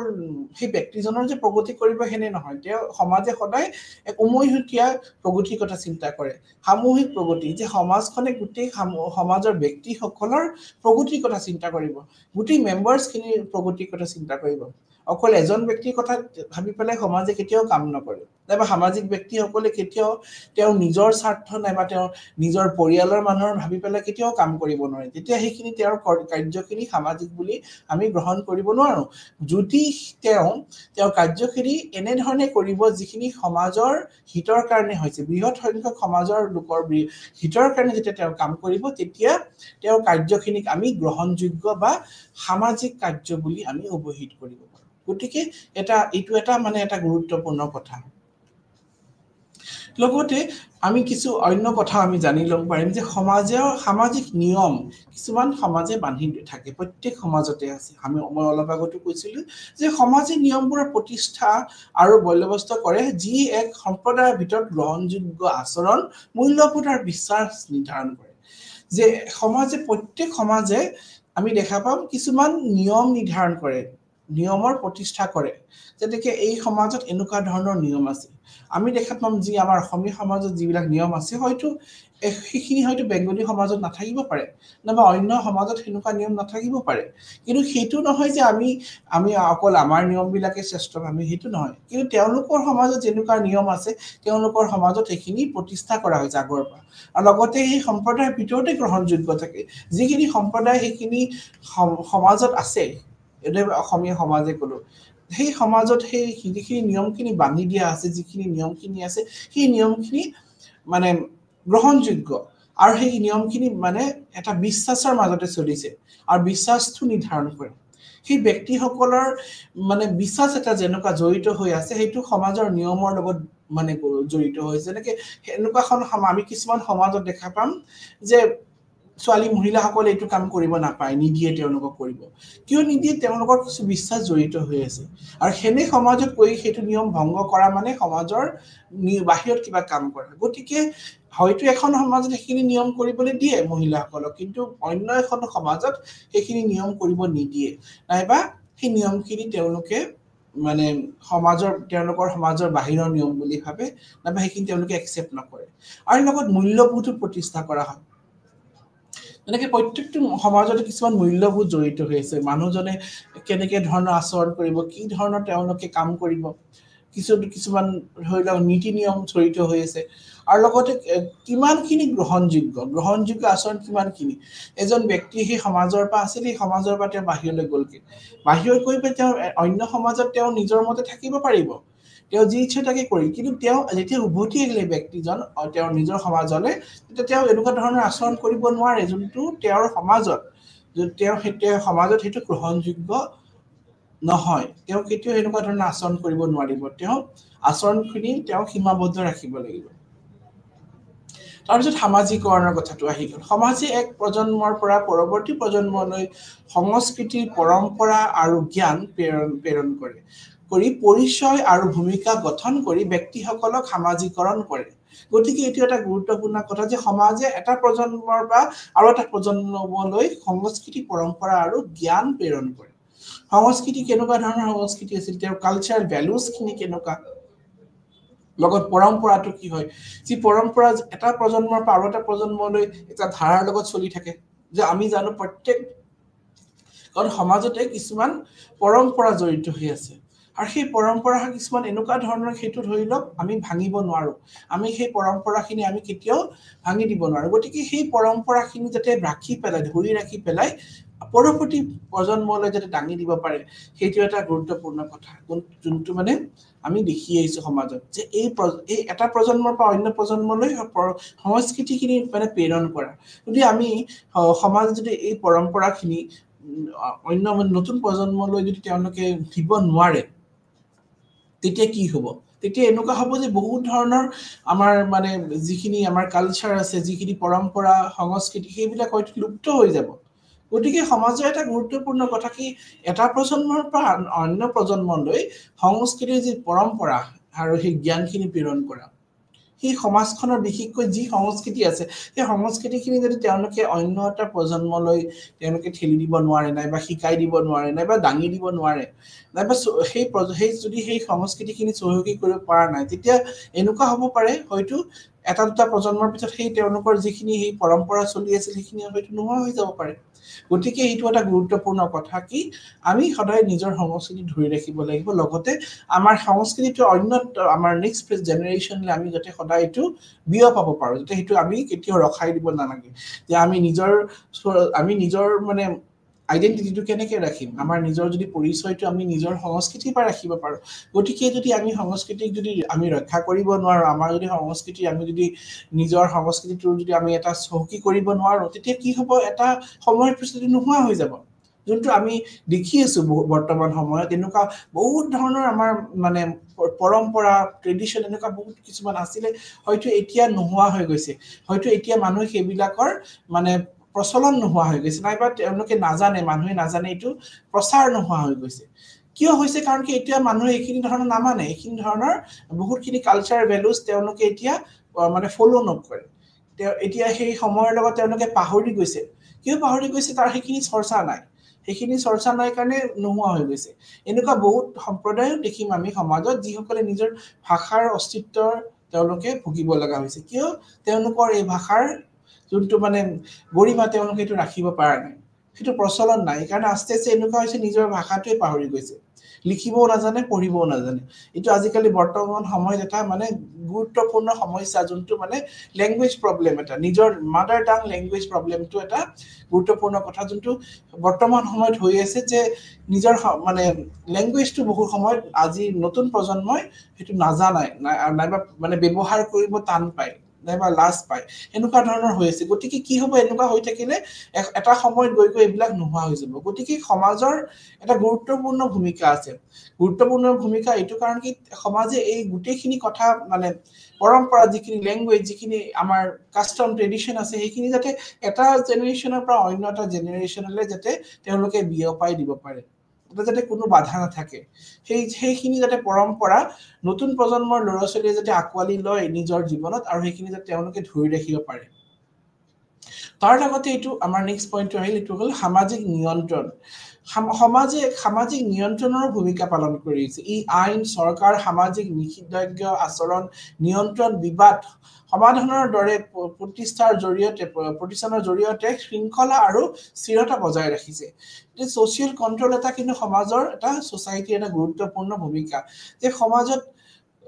সেই ব্যক্তিজনৰ যে প্ৰগতি কৰিব হেনে নহয় তেওঁ সমাজে সদায় এক উমৈহতীয়া প্ৰগতিৰ কথা চিন্তা কৰে সামূহিক প্ৰগতি যে সমাজখনে গোটেই সমাজৰ ব্যক্তিসকলৰ প্ৰগতিৰ কথা চিন্তা কৰিব গোটেই মেম্বাৰ্ছখিনিৰ প্ৰগতিৰ কথা চিন্তা কৰিব অকল এজন ব্যক্তিৰ কথা ভাবি পেলাই সমাজে কেতিয়াও কাম নকৰে নাইবা সামাজিক ব্যক্তিসকলে কেতিয়াও তেওঁ নিজৰ স্বাৰ্থ নাইবা তেওঁ নিজৰ পৰিয়ালৰ মানুহৰ ভাবি পেলাই কেতিয়াও কাম কৰিব নোৱাৰে তেতিয়া সেইখিনি তেওঁৰ কাৰ্যখিনি সামাজিক বুলি আমি গ্ৰহণ কৰিব নোৱাৰো যদি তেওঁৰ কাৰ্যখিনি এনে ধৰণে কৰিব যিখিনি সমাজৰ হিতৰ কাৰণে হৈছে বৃহৎ সংখ্যক সমাজৰ লোকৰ হিতৰ কাৰণে যেতিয়া তেওঁ কাম কৰিব তেতিয়া তেওঁৰ কাৰ্যখিনিক আমি গ্ৰহণযোগ্য বা সামাজিক কাৰ্য বুলি আমি অভিহিত কৰিব পাৰোঁ গতিকে এইটো এটা মানে এটা গুৰুত্বপূৰ্ণ কথা লগতে আমি কিছু অন্য কথা আমি জানি লব পাৰিম যে সামাজিক নিয়ম কিছুমান সমাজে বান্ধি থাকে প্ৰত্যেক সমাজতে আছে মই অলপ আগতে কৈছিলো যে সমাজিক নিয়মবোৰৰ প্ৰতিষ্ঠা আৰু বলবস্ত কৰে যি এক সম্প্ৰদায়ৰ ভিতৰত গ্ৰহণযোগ্য আচৰণ মূল্যবোধ আৰু বিশ্বাস নিৰ্ধাৰণ কৰে যে প্ৰত্যেক সমাজে আমি দেখা পাম কিছুমান নিয়ম নিৰ্ধাৰণ কৰে নিয়মৰ প্ৰতিষ্ঠা কৰে যেনেকৈ এই সমাজত এনেকুৱা ধৰণৰ নিয়ম আছে আমি দেখা পাম যে আমাৰ অসমীয়া সমাজত যিবিলাক নিয়ম আছে হয়তো সেইখিনি হয়তো বেংগলী সমাজত নাথাকিব পাৰে নাইবা অন্য সমাজত সেনেকুৱা নিয়ম নাথাকিব পাৰে কিন্তু সেইটো নহয় যে আমি অকল আমাৰ নিয়মবিলাকে শ্ৰেষ্ঠ আমি সেইটো নহয় কিন্তু তেওঁলোকৰ সমাজত যেনেকুৱা নিয়ম আছে তেওঁলোকৰ সমাজত সেইখিনি প্ৰতিষ্ঠা কৰা হৈছে আগৰ পৰা আৰু লগতে সেই সম্প্ৰদায়ৰ ভিতৰতে গ্ৰহণযোগ্য থাকে যিখিনি সম্প্ৰদায় সেইখিনি সমাজত আছে এটা অসমীয়া সমাজে কলো সেই সমাজত সেই যিখিনি নিয়মখিনি বান্ধি দিয়া আছে যিখিনি নিয়মখিনি আছে সেই নিয়মখিনি মানে গ্ৰহণযোগ্য আৰু সেই নিয়মখিনি মানে এটা বিশ্বাসৰ মাজতে চলিছে আৰু বিশ্বাসটো নিৰ্ধাৰণ কৰে সেই ব্যক্তিসকলৰ মানে বিশ্বাস এটা যেনেকুৱা জড়িত হৈ আছে সেইটো সমাজৰ নিয়মৰ লগত মানে জড়িত হৈছে যেনেকৈ এনেকুৱাখন আমি কিছুমান সমাজত দেখা পাম যে ছোৱালী মহিলাসকলে এইটো কাম কৰিব নাপায় নিদিয়ে তেওঁলোকক কৰিব কিয় নিদিয়ে তেওঁলোকৰ কিছু বিশ্বাস জড়িত হৈ আছে আৰু হেনে সমাজত কৈ সেইটো নিয়ম ভংগ কৰা মানে সমাজৰ বাহিৰত কিবা কাম কৰা গতিকে হয়তো এখন সমাজত সেইখিনি নিয়ম কৰিবলৈ দিয়ে মহিলাসকলক কিন্তু অন্য এখন সমাজত সেইখিনি নিয়ম কৰিব নিদিয়ে নাইবা সেই নিয়মখিনি তেওঁলোকে মানে তেওঁলোকৰ সমাজৰ বাহিৰৰ নিয়ম বুলি ভাবে নাইবা সেইখিনি তেওঁলোকে একচেপ্ট নকৰে আৰু লগত মূল্যবোধো প্ৰতিষ্ঠা কৰা হয় এনেকৈ প্ৰত্যেকটো সমাজতে কিছুমান মূল্যবোধ জড়িত হৈ আছে মানুহজনে কেনেকৈ ধৰণৰ আচৰণ কৰিব কি ধৰণৰ তেওঁলোকে কাম কৰিব কিছুমান ধৰি লওক নীতি নিয়ম জড়িত হৈ আছে আৰু লগতে কিমানখিনি গ্ৰহণযোগ্য আচৰণ কিমানখিনি এজন ব্যক্তি সেই সমাজৰ পৰা আছিল সেই সমাজৰ পৰা তেওঁ বাহিৰলৈ গ'লগৈ বাহিৰত গৈ পেলাই তেওঁ অন্য সমাজত তেওঁ নিজৰ মতে থাকিব পাৰিব তেওঁ যি ইচ্ছা তাকে কৰি কিন্তু তেওঁ যেতিয়া উভতি আহিলে ব্যক্তিজন তেওঁৰ নিজৰ সমাজলৈ তেতিয়া তেওঁ এনেকুৱা ধৰণৰ আচৰণ কৰিব নোৱাৰে যোনটো তেওঁৰ সমাজত সমাজত সেইটো গ্ৰহণযোগ্য নহয় তেওঁ কেতিয়াও এনেকুৱা ধৰণৰ আচৰণ কৰিব নোৱাৰিব তেওঁ আচৰণখিনি তেওঁ সীমাবদ্ধ ৰাখিব লাগিব তাৰপিছত সামাজিকৰণৰ কথাটো আহি গ'ল সমাজে এক প্ৰজন্মৰ পৰা পৰৱৰ্তী প্ৰজন্মলৈ সংস্কৃতিৰ পৰম্পৰা আৰু জ্ঞান প্ৰেৰণ কৰে পৰিচয় আৰু ভূমিকা গঠন কৰি ব্যক্তিসকলক সামাজিকৰণ কৰে গতিকে এইটো এটা গুৰুত্বপূৰ্ণ কথা যে সমাজে এটা প্ৰজন্মৰ পৰা আৰু এটা প্ৰজন্মলৈ সংস্কৃতি পৰম্পৰা আৰু জ্ঞান প্ৰেৰণ কৰে সংস্কৃতি কেনেকুৱা ধৰণৰ সংস্কৃতি আছিল তেওঁৰ কালচাৰেল ভ্যালুজখিনি কেনেকুৱা লগত পৰম্পৰাটো কি হয় যি পৰম্পৰা এটা প্ৰজন্মৰ পৰা আৰু এটা প্ৰজন্মলৈ এটা ধাৰাৰ লগত চলি থাকে যে আমি জানো প্ৰত্যেক কাৰণ সমাজতে কিছুমান পৰম্পৰা জড়িত হৈ আছে আৰু সেই পৰম্পৰা কিছুমান এনেকুৱা ধৰণৰ সেইটো ধৰি লওক আমি ভাঙিব নোৱাৰো আমি সেই পৰম্পৰাখিনি আমি কেতিয়াও ভাঙি দিব নোৱাৰো গতিকে সেই পৰম্পৰাখিনি যাতে ধৰি ৰাখি পেলাই পৰৱৰ্তী প্ৰজন্মলৈ যাতে দাঙি দিব পাৰে সেইটো এটা গুৰুত্বপূৰ্ণ কথা যোনটো মানে আমি দেখি আহিছো সমাজত যে এই এটা প্ৰজন্মৰ পৰা অন্য প্ৰজন্মলৈ সংস্কৃতিখিনি মানে প্ৰেৰণ কৰা যদি আমি সমাজত যদি এই পৰম্পৰাখিনি অন্য নতুন প্ৰজন্মলৈ যদি তেওঁলোকে দিব নোৱাৰে তেতিয়া কি হ'ব তেতিয়া এনেকুৱা হ'ব যে বহুত ধৰণৰ আমাৰ মানে যিখিনি আমাৰ কালচাৰ আছে যিখিনি পৰম্পৰা সংস্কৃতি সেইবিলাক হয়তো লুপ্ত হৈ যাব গতিকে সমাজৰ এটা গুৰুত্বপূৰ্ণ কথা কি এটা প্ৰজন্মৰ পৰা অন্য প্ৰজন্মলৈ সংস্কৃতিৰ যি পৰম্পৰা আৰু সেই জ্ঞানখিনি প্ৰেৰণ কৰা সেই সমাজখনৰ বিশেষকৈ যি সংস্কৃতি আছে সেই সংস্কৃতিখিনি যদি তেওঁলোকে অন্য এটা প্ৰজন্মলৈ তেওঁলোকে ঠেলি দিব নোৱাৰে নাইবা শিকাই দিব নোৱাৰে নাইবা দাঙি দিব নোৱাৰে নাইবা সেই যদি সেই সংস্কৃতিখিনি চহকী কৰিব পৰা নাই তেতিয়া এনেকুৱা হ'ব পাৰে হয়তো এটা দুটা প্ৰজন্মৰ পিছত সেই তেওঁলোকৰ যিখিনি সেই পৰম্পৰা চলি আছিল সেইখিনি হয়তো নোহোৱা হৈ যাব পাৰে গতিকে এইটো এটা গুৰুত্বপূৰ্ণ কথা কি আমি সদায় নিজৰ সংস্কৃতি ধৰি ৰাখিব লাগিব লগতে আমাৰ সংস্কৃতিটো অন্য আমাৰ নেক্সট জেনেৰেশ্যনলৈ আমি যাতে সদায় এইটো বিয়পাব পাৰো যাতে সেইটো আমি কেতিয়াও ৰখাই দিব নালাগে যে আমি নিজৰ মানে আইডেন্টিটিটো কেনেকৈ ৰাখিম আমাৰ নিজৰ যদি পৰিচয়টো আমি নিজৰ সংস্কৃতিৰ পৰা ৰাখিব পাৰো গতিকে যদি আমি সংস্কৃতিক যদি আমি ৰক্ষা কৰিব নোৱাৰো আমাৰ যদি সংস্কৃতি আমি যদি নিজৰ সংস্কৃতিটোৰ যদি আমি এটা চহকী কৰিব নোৱাৰো তেতিয়া কি হ'ব এটা সময়ৰ পিছত নোহোৱা হৈ যাব যোনটো আমি দেখি আছো বৰ্তমান সময়ত এনেকুৱা বহুত ধৰণৰ আমাৰ মানে পৰম্পৰা ট্ৰেডিশ্যন এনেকুৱা বহুত কিছুমান আছিলে হয়তো এতিয়া নোহোৱা হৈ গৈছে হয়তো এতিয়া মানুহে সেইবিলাকৰ মানে প্ৰচলন নোহোৱা হৈ গৈছে নাইবা তেওঁলোকে নাজানে মানুহে নাজানে এইটো প্ৰচাৰ নোহোৱা হৈ গৈছে কিয় হৈছে কাৰণ কি এতিয়া মানুহে এইখিনি ধৰণৰ নামানে এইখিনি ধৰণৰ বহুতখিনি কালচাৰ ভেলুজ তেওঁলোকে এতিয়া মানে ফলো নকৰে এতিয়া সেই সময়ৰ লগত তেওঁলোকে পাহৰি গৈছে কিয় পাহৰি গৈছে তাৰ সেইখিনি চৰ্চা নাই সেইখিনি চৰ্চা নাই কাৰণে নোহোৱা হৈ গৈছে এনেকুৱা বহুত সম্প্ৰদায়ো দেখিম আমি সমাজত যিসকলে নিজৰ ভাষাৰ অস্তিত্বৰ তেওঁলোকে ভুগিব লগা হৈছে কিয় তেওঁলোকৰ এই ভাষাৰ যোনটো মানে গৰিমা তেওঁলোকে এইটো ৰাখিব পৰা নাই সেইটো প্ৰচলন নাই কাৰণ আস্তে আস্তে এনেকুৱা হৈছে নিজৰ ভাষাটোৱে পাহৰি গৈছে লিখিবও নাজানে পঢ়িবও নাজানে এইটো আজিকালি বৰ্তমান সময়ত এটা মানে গুৰুত্বপূৰ্ণ সমস্যা যোনটো মানে লেংগুৱেজ প্ৰব্লেম এটা নিজৰ মাদাৰ টাং লেংগুৱেজ প্ৰব্লেমটো এটা গুৰুত্বপূৰ্ণ কথা যোনটো বৰ্তমান সময়ত হৈ আছে যে নিজৰ মানে লেংগুৱেজটো বহু সময়ত আজি নতুন প্ৰজন্মই সেইটো নাজানাই নাইবা মানে ব্যৱহাৰ কৰিব টান পায় নাইবা লাজ পায় এনেকুৱা ধৰণৰ হৈ আছে গতিকে কি হ'ব এনেকুৱা হৈ থাকিলে এটা সময়ত গৈ গৈ এইবিলাক নোহোৱা হৈ যাব গতিকে সমাজৰ এটা গুৰুত্বপূৰ্ণ ভূমিকা আছে গুৰুত্বপূৰ্ণ ভূমিকা এইটো কাৰণ কি সমাজে এই গোটেইখিনি কথা মানে পৰম্পৰা যিখিনি লেংগুৱেজ যিখিনি আমাৰ কাষ্টম ট্ৰেডিশ্যন আছে সেইখিনি যাতে এটা জেনেৰেশ্যনৰ পৰা অন্য এটা জেনেৰেশ্যনলৈ যাতে তেওঁলোকে বিয়পাই দিব পাৰে যাতে কোনো বাধা নাথাকে সেইখিনি যাতে পৰম্পৰা নতুন প্ৰজন্মৰ ল'ৰা ছোৱালীয়ে যাতে আঁকোৱালি লয় নিজৰ জীৱনত আৰু সেইখিনি যাতে তেওঁলোকে ধৰি ৰাখিব পাৰে তাৰ লগতে এইটো আমাৰ নেক্সট পইণ্টটো আহিল এইটো হ'ল সামাজিক নিয়ন্ত্ৰণ সমাজে সামাজিক নিয়ন্ত্ৰণৰ ভূমিকা পালন কৰিছে ই আইন চৰকাৰ সামাজিক নিষিদ্ধ আচৰণ নিয়ন্ত্ৰণ বিবাদ সমাধানৰ দৰে প্ৰতিষ্ঠানৰ জৰিয়তে শৃংখলা আৰু স্থিৰতা বজাই ৰাখিছে ছ'চিয়েল কণ্ট্ৰল এটা কিন্তু সমাজৰ এটা ছ'চাইটিৰ এটা গুৰুত্বপূৰ্ণ ভূমিকা যে সমাজত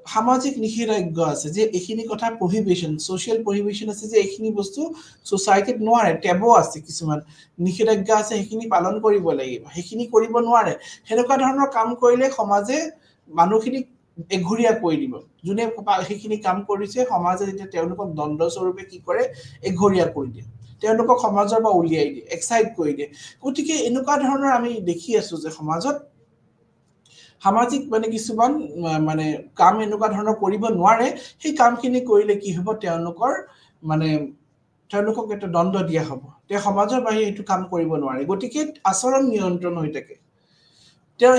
সামাজিক নিষেধাজ্ঞা আছে যে এইখিনি কথা প্ৰহিবিশ্যন ছ'চিয়েল প্ৰহিবিশ্যন আছে যে এইখিনি বস্তু ছ'চাইটিত নোৱাৰে টেবু আছে কিছুমান নিষেধাজ্ঞা আছে সেইখিনি পালন কৰিব লাগিব সেইখিনি কৰিব নোৱাৰে সেনেকুৱা ধৰণৰ কাম কৰিলে সমাজে মানুহখিনিক এঘৰীয়া কৰি দিব যোনে সেইখিনি কাম কৰিছে সমাজে যেতিয়া তেওঁলোকক দণ্ডস্বৰূপে কি কৰে এঘৰীয়া কৰি দিয়ে তেওঁলোকক সমাজৰ পৰা উলিয়াই দিয়ে এক্সাইট কৰি দিয়ে গতিকে এনেকুৱা ধৰণৰ আমি দেখি আছো যে সমাজত সামাজিক মানে কিছুমান মানে কাম এনেকুৱা ধৰণৰ কৰিব নোৱাৰে সেই কামখিনি কৰিলে কি হ'ব তেওঁলোকৰ মানে তেওঁলোকক এটা দণ্ড দিয়া হ'ব সমাজৰ বাহিৰে এইটো কাম কৰিব নোৱাৰে গতিকে আচৰণ নিয়ন্ত্ৰণ হৈ থাকে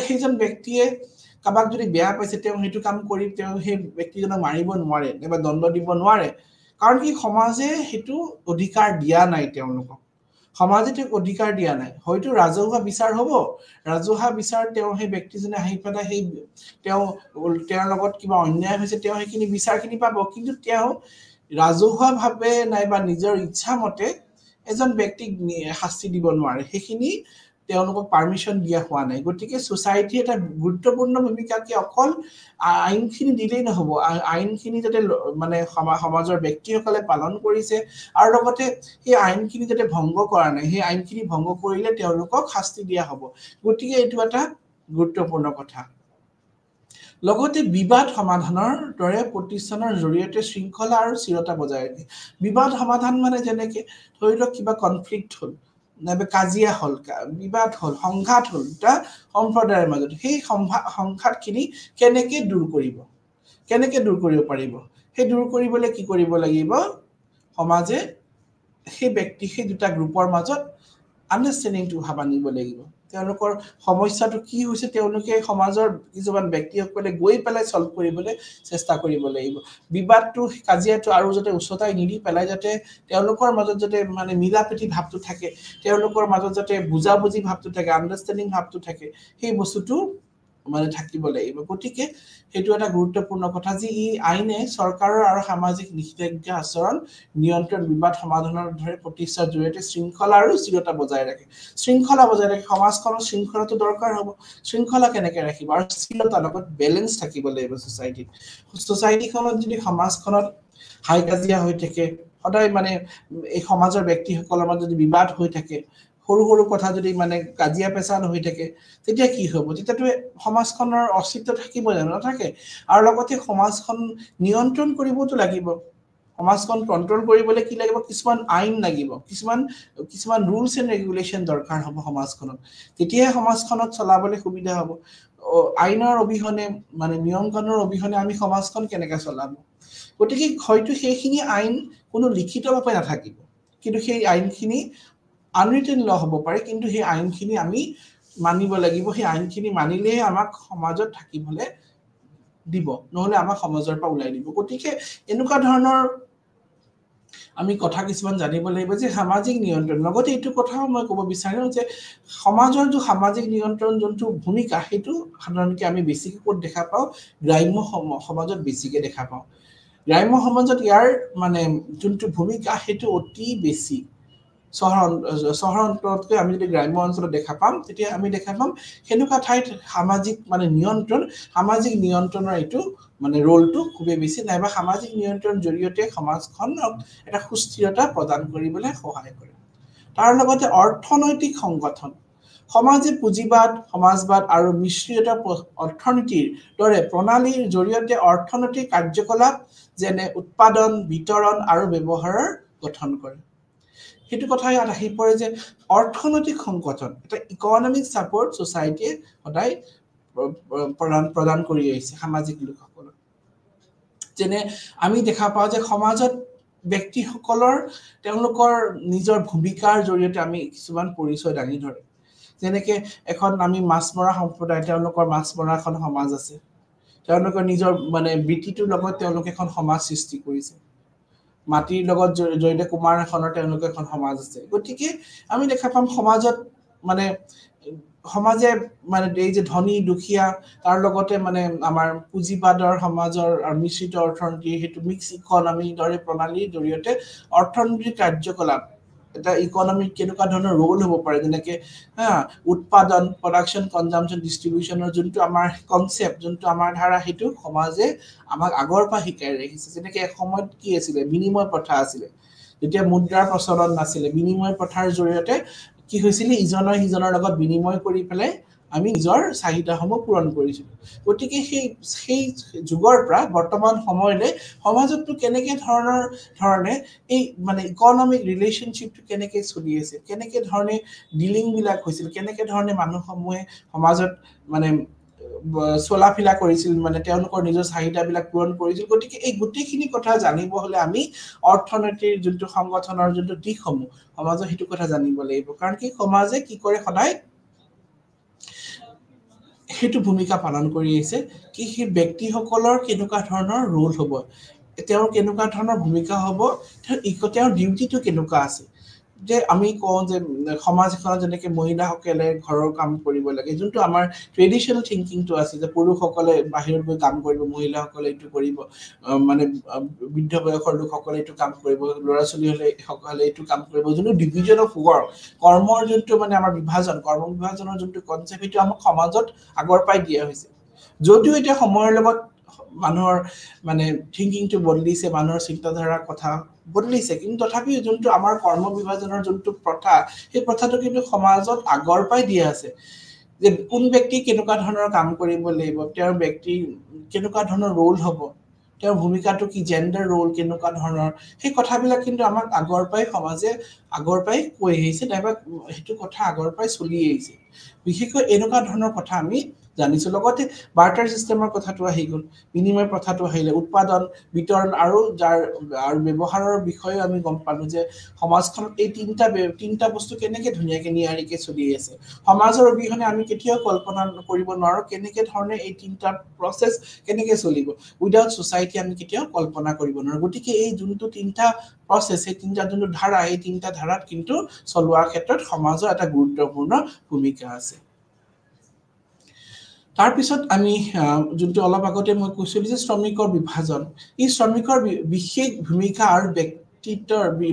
সেইজন ব্যক্তিয়ে কাবাক যদি বেয়া পাইছে সেইটো কাম কৰি সেই ব্যক্তিজনক মাৰিব নোৱাৰে নাইবা দণ্ড দিব নোৱাৰে কাৰণ কি সমাজে সেইটো অধিকাৰ দিয়া নাই তেওঁলোকক সমাজে তেওঁক অধিকাৰ দিয়া নাই হয়তো ৰাজহুৱা বিচাৰ হ'ব ৰাজহুৱা বিচাৰ সেই ব্যক্তিজনে আহি পেলাই তেওঁৰ লগত কিবা অন্যায় হৈছে সেইখিনি বিচাৰখিনি পাব কিন্তু ৰাজহুৱাভাৱে নাইবা নিজৰ ইচ্ছা মতে এজন ব্যক্তিক শাস্তি দিব নোৱাৰে সেইখিনি তেওঁলোকক পাৰমিশন দিয়া হোৱা নাই গতিকে সোসাইটি এটা গুৰুত্বপূৰ্ণ ভূমিকা কি অকল আইনখিনি দিলেই নহব আইনখিনি যাতে মানে সমাজৰ ব্যক্তিসকলে পালন কৰিছে আৰু লগতে এই আইনখিনি যাতে ভংগ কৰা নাই সেই আইনখিনি ভংগ কৰিলে তেওঁলোকক শাস্তি দিয়া হ'ব গতিকে এইটো এটা গুৰুত্বপূৰ্ণ কথা লগতে বিবাদ সমাধানৰ দৰে প্ৰতিষ্ঠানৰ জৰিয়তে শৃংখলা আৰু স্থিৰতা বজাই ৰাখে বিবাদ সমাধান মানে যেনেকে ধৰি লওক কিবা কনফ্লিক্ট হ'ল নাইবা কাজিয়া হ'ল বিবাদ হ'ল সংঘাত হ'ল এটা সম্প্ৰদায়ৰ মাজত সেই সংঘাতখিনি কেনেকে দূৰ কৰিব পাৰিব সেই দূৰ কৰিবলৈ কি কৰিব লাগিব সমাজে সেই ব্যক্তি সেই দুটা গ্ৰুপৰ মাজত আন্ডাৰষ্টেণ্ডিংটো হাবানিব লাগিব তেওঁলোকৰ সমস্যাটো কি হৈছে তেওঁলোকে সমাজৰ কিছুমান ব্যক্তিসকলে গৈ পেলাই সলভ কৰিবলৈ চেষ্টা কৰিব লাগিব বিবাদটো কাজিয়াটো আৰু যাতে উচ্চতাই নিদি পেলাই যাতে তেওঁলোকৰ মাজত যাতে মানে মিলাপ্ৰীতি ভাৱটো থাকে তেওঁলোকৰ মাজত যাতে বুজাবুজি ভাৱটো থাকে আন্ডাৰষ্টেণ্ডিং ভাৱটো থাকে সেই বস্তুটো মানে থাকিব লাগিব গতিকে হেতু এটা গুৰুত্বপূৰ্ণ কথা যে ই আইনে চৰকাৰৰ আৰু সামাজিক নিষেধাজ্ঞা আচৰণ নিয়ন্ত্ৰণ বিবাদ সমাধানৰ ধৰে প্ৰতিষ্ঠাৰ জৰিয়তে শৃংখলা আৰু স্থিৰতা বজাই ৰাখে সমাজখনৰ শৃংখলাটো দৰকাৰ হ'ব শৃংখলা কেনেকৈ ৰাখিব আৰু স্থিৰতাৰ লগত বেলেন্স থাকিব লাগিব সোসাইটিখনত যদি সমাজখনত হাই কাজিয়া হৈ থাকে সদায় মানে এই সমাজৰ ব্যক্তিসকলৰ মাজত যদি বিবাদ হৈ থাকে সৰু সৰু কথা যদি মানে কাজিয়া পেচাল হৈ থাকে তেতিয়া কি হ'ব তেতিয়াটো সমাজখনৰ অস্তিত্ব থাকিব জানো নাথাকে আৰু লগতে সমাজখন নিয়ন্ত্ৰণ কৰিবতো লাগিব সমাজখন কন্ট্ৰোল কৰিবলৈ কি লাগিব কিছুমান আইন লাগিব কিছুমান ৰুলছ এণ্ড ৰেগুলেশ্যন দৰকাৰ হ'ব সমাজখনত তেতিয়া সমাজখনত চলাবলৈ সুবিধা হ'ব আইনৰ অবিহনে মানে নিয়ম কানুনৰ অবিহনে আমি সমাজখন কেনেকৈ চলাব গতিকে হয়তো সেইখিনি আইন কোনো লিখিতভাৱে নাথাকিব কিন্তু সেই আইনখিনি আনৰিটেন ল হ'ব পাৰে কিন্তু সেই আইনখিনি আমি মানিব লাগিব সেই আইনখিনি মানিলেহে আমাক সমাজত থাকিবলৈ দিব নহলে আমাক সমাজৰ পৰা ওলাই দিব গতিকে এনেকুৱা ধৰণৰ আমি কথা কিছুমান জানিব লাগিব যে সামাজিক নিয়ন্ত্ৰণ লগতে এইটো কথাও মই ক'ব বিচাৰো যে সমাজৰ যে সামাজিক নিয়ন্ত্ৰণ যোনটো ভূমিকা সেইটো সাধাৰণতে আমি বেছিকৈ ক'ত দেখা পাওঁ গ্ৰাম্য সমাজত বেছিকৈ দেখা পাওঁ গ্ৰাম্য সমাজত ইয়াৰ মানে যোনটো ভূমিকা সেইটো অতি বেছি চহৰ অঞ্চলতকৈ আমি যদি গ্ৰাম্য অঞ্চলত দেখা পাম তেতিয়া আমি দেখা পাম হেনুকা ঠাইত সামাজিক মানে সামাজিক নিয়ন্ত্ৰণৰ এইটো মানে ৰোলটো খুবেই বেছি নাইবা সামাজিক নিয়ন্ত্ৰণৰ জৰিয়তে সমাজখনক এটা সুস্থিৰতা প্ৰদান কৰিবলৈ সহায় কৰে তাৰ লগতে অৰ্থনৈতিক সংগঠন সমাজে পুঁজিবাদ সমাজবাদ আৰু মিশ্ৰিত অৰ্থনীতিৰ দৰে প্ৰণালীৰ জৰিয়তে অৰ্থনৈতিক কাৰ্যকলাপ যেনে উৎপাদন বিতৰণ আৰু ব্যৱহাৰৰ গঠন কৰে সেইটো কথা ইয়াত আহি পৰে যে অৰ্থনৈতিক সংগঠন এটা ইকনমিক সাপোৰ্ট সোসাইটিয়ে সদায় প্ৰদান কৰি আহিছে সামাজিক লোকসকলক যেনে আমি দেখা পাওঁ যে সমাজত ব্যক্তিসকলৰ তেওঁলোকৰ নিজৰ ভূমিকাৰ জৰিয়তে আমি কিছুমান পৰিচয় দাঙি ধৰে যেনেকৈ এখন আমি মাছমৰা সম্প্ৰদায় তেওঁলোকৰ মাছমৰা এখন সমাজ আছে তেওঁলোকৰ নিজৰ মানে বৃত্তিটোৰ লগত তেওঁলোকে এখন সমাজ সৃষ্টি কৰিছে মাটিৰ লগত জড়িত কুমাৰ এখনৰ তেওঁলোকৰ এখন সমাজ আছে গতিকে আমি দেখা পাম সমাজত মানে সমাজে মানে এই যে ধনী দুখীয়া তাৰ লগতে মানে আমাৰ পুঁজিবাদৰ সমাজৰ মিশ্ৰিত অৰ্থনীতি হেতু মিক্স ইকনমি দৰে প্ৰণালীৰ জৰিয়তে অৰ্থনৈতিক কাৰ্যকলাপ এটা ইকনমিক কেনেকুৱা ধৰণৰ ৰোল হ'ব পাৰে যেনেকৈ উৎপাদন প্ৰডাকশ্যন কনজাম্পশ্যন ডিষ্ট্ৰিবিউশ্যনৰ যোনটো আমাৰ কনচেপ্ট যোনটো আমাৰ ধাৰা সেইটো সমাজে আমাক আগৰ পৰা শিকাই ৰাখিছে যেনেকৈ এসময়ত কি আছিলে বিনিময় প্ৰথা আছিলে যেতিয়া মুদ্ৰাৰ প্ৰচলন নাছিলে বিনিময় প্ৰথাৰ জৰিয়তে কি হৈছিল ইজনৰ সিজনৰ লগত বিনিময় কৰি পেলাই আমি নিজৰ চাহিদাসমূহ পূৰণ কৰিছিলো গতিকে সেই যুগৰ পৰা বৰ্তমান সময়লৈ সমাজতটো কেনেকৈ ধৰণে এই মানে ইকনমিক ৰিলেশনশ্বিপটো কেনেকৈ চলি আছে কেনেকৈ ধৰণে ডিলিং বিলাক হৈছিল কেনেকৈ ধৰণে মানুহসমূহে সমাজত মানে চলাফিলা কৰিছিল মানে তেওঁলোকৰ নিজৰ চাহিদাবিলাক পূৰণ কৰিছিল গতিকে এই গোটেইখিনি কথা জানিব হলে আমি অৰ্থনৈতিক যোনটো সংগঠনৰ যোনটো দিশসমূহ সমাজৰ সেইটো কথা জানিব লাগিব কাৰণ কি সমাজে কি কৰে সদায় হেতু ভূমিকা পালন কৰি আহিছে কি সেই ব্যক্তিসকলৰ কেনেকুৱা ধৰণৰ ৰোল হ'ব তেওঁৰ কেনেকুৱা ধৰণৰ ভূমিকা হ'ব তেওঁৰ ডিউটিটো কেনেকুৱা আছে যে আমি কওঁ যে সমাজ এখনত যেনেকৈ মহিলাসকলে ঘৰৰ কাম কৰিব লাগে, যোনটো আমাৰ ট্ৰেডিশ্যনেল থিংকিংটো আছে যে পুৰুষসকলে বাহিৰত গৈ কাম কৰিব, মহিলাসকলে এইটো কৰিব, মানে বৃদ্ধ বয়সৰ লোকসকলে এইটো কাম কৰিব, ল'ৰা ছোৱালী সকলে এইটো কাম কৰিব, যোনটো ডিভিজন অফ ৱৰ্ক, কৰ্মৰ যোনটো মানে আমাৰ বিভাজন, কৰ্ম বিভাজনৰ যোনটো কনচেপ্ট, সেইটো আমাক সমাজত আগৰ পৰাই দিয়া হৈছে। যদিও এতিয়া সময়ৰ লগত মানুহৰ মানে থিংকিংটো বদলিছে, মানুহৰ চিন্তাধাৰাৰ কথা বদলিছে, কিন্তু তথাপিও যোনটো আমাৰ কৰ্ম বিভাজনৰ যোনটো প্ৰথা, সেই প্ৰথাটো কিন্তু সমাজত আগৰ পৰাই দিয়া আছে যে কোন ব্যক্তি কেনেকুৱা ধৰণৰ কাম কৰিব লাগিব, তেওঁৰ ব্যক্তি কেনেকুৱা ধৰণৰ ৰোল হ'ব, তেওঁৰ ভূমিকাটো কি, জেণ্ডাৰ ৰোল কেনেকুৱা ধৰণৰ, সেই কথাবিলাক কিন্তু আমাক আগৰ পৰাই সমাজে আগৰ পৰাই কৈ আহিছে, নাইবা সেইটো কথা আগৰ পৰাই চলি আহিছে। বিশেষকৈ এনেকুৱা ধৰণৰ কথা আমি জানিছো। লগতে বাৰ্টাৰ চিষ্টেমৰ কথাটো আহি গ'ল, বিনিময় প্ৰথাটো আহিলে, উৎপাদন, বিতৰণ আৰু আৰু ব্যৱহাৰৰ বিষয়ে আমি গম পালো যে সমাজখনত এই তিনিটা বস্তু কেনেকে ধুনীয়াকে নিয়াৰিকে চলি আছে। সমাজৰ অবিহনে আমি কেতিয়াও কল্পনা কৰিব নোৱাৰো কেনেকে ধৰণে এই তিনিটা প্ৰচেছ কেনেকে চলিব। উইদাউট ছ'চাইটি আমি কেতিয়াও কল্পনা কৰিব নোৱাৰো। গতিকে এই যোনটো তিনিটা প্ৰচেছ, এই তিনিটা যোনটো ধাৰা, এই তিনিটা ধাৰাত কিন্তু চলোৱাৰ ক্ষেত্ৰত সমাজৰ এটা গুৰুত্বপূৰ্ণ ভূমিকা আছে। তাৰপিছত আমি যোনটো অলপ আগতে মই কৈছিলো যে শ্ৰমিকৰ বিভাজন, এই শ্ৰমিকৰ বিশেষ ভূমিকা আৰু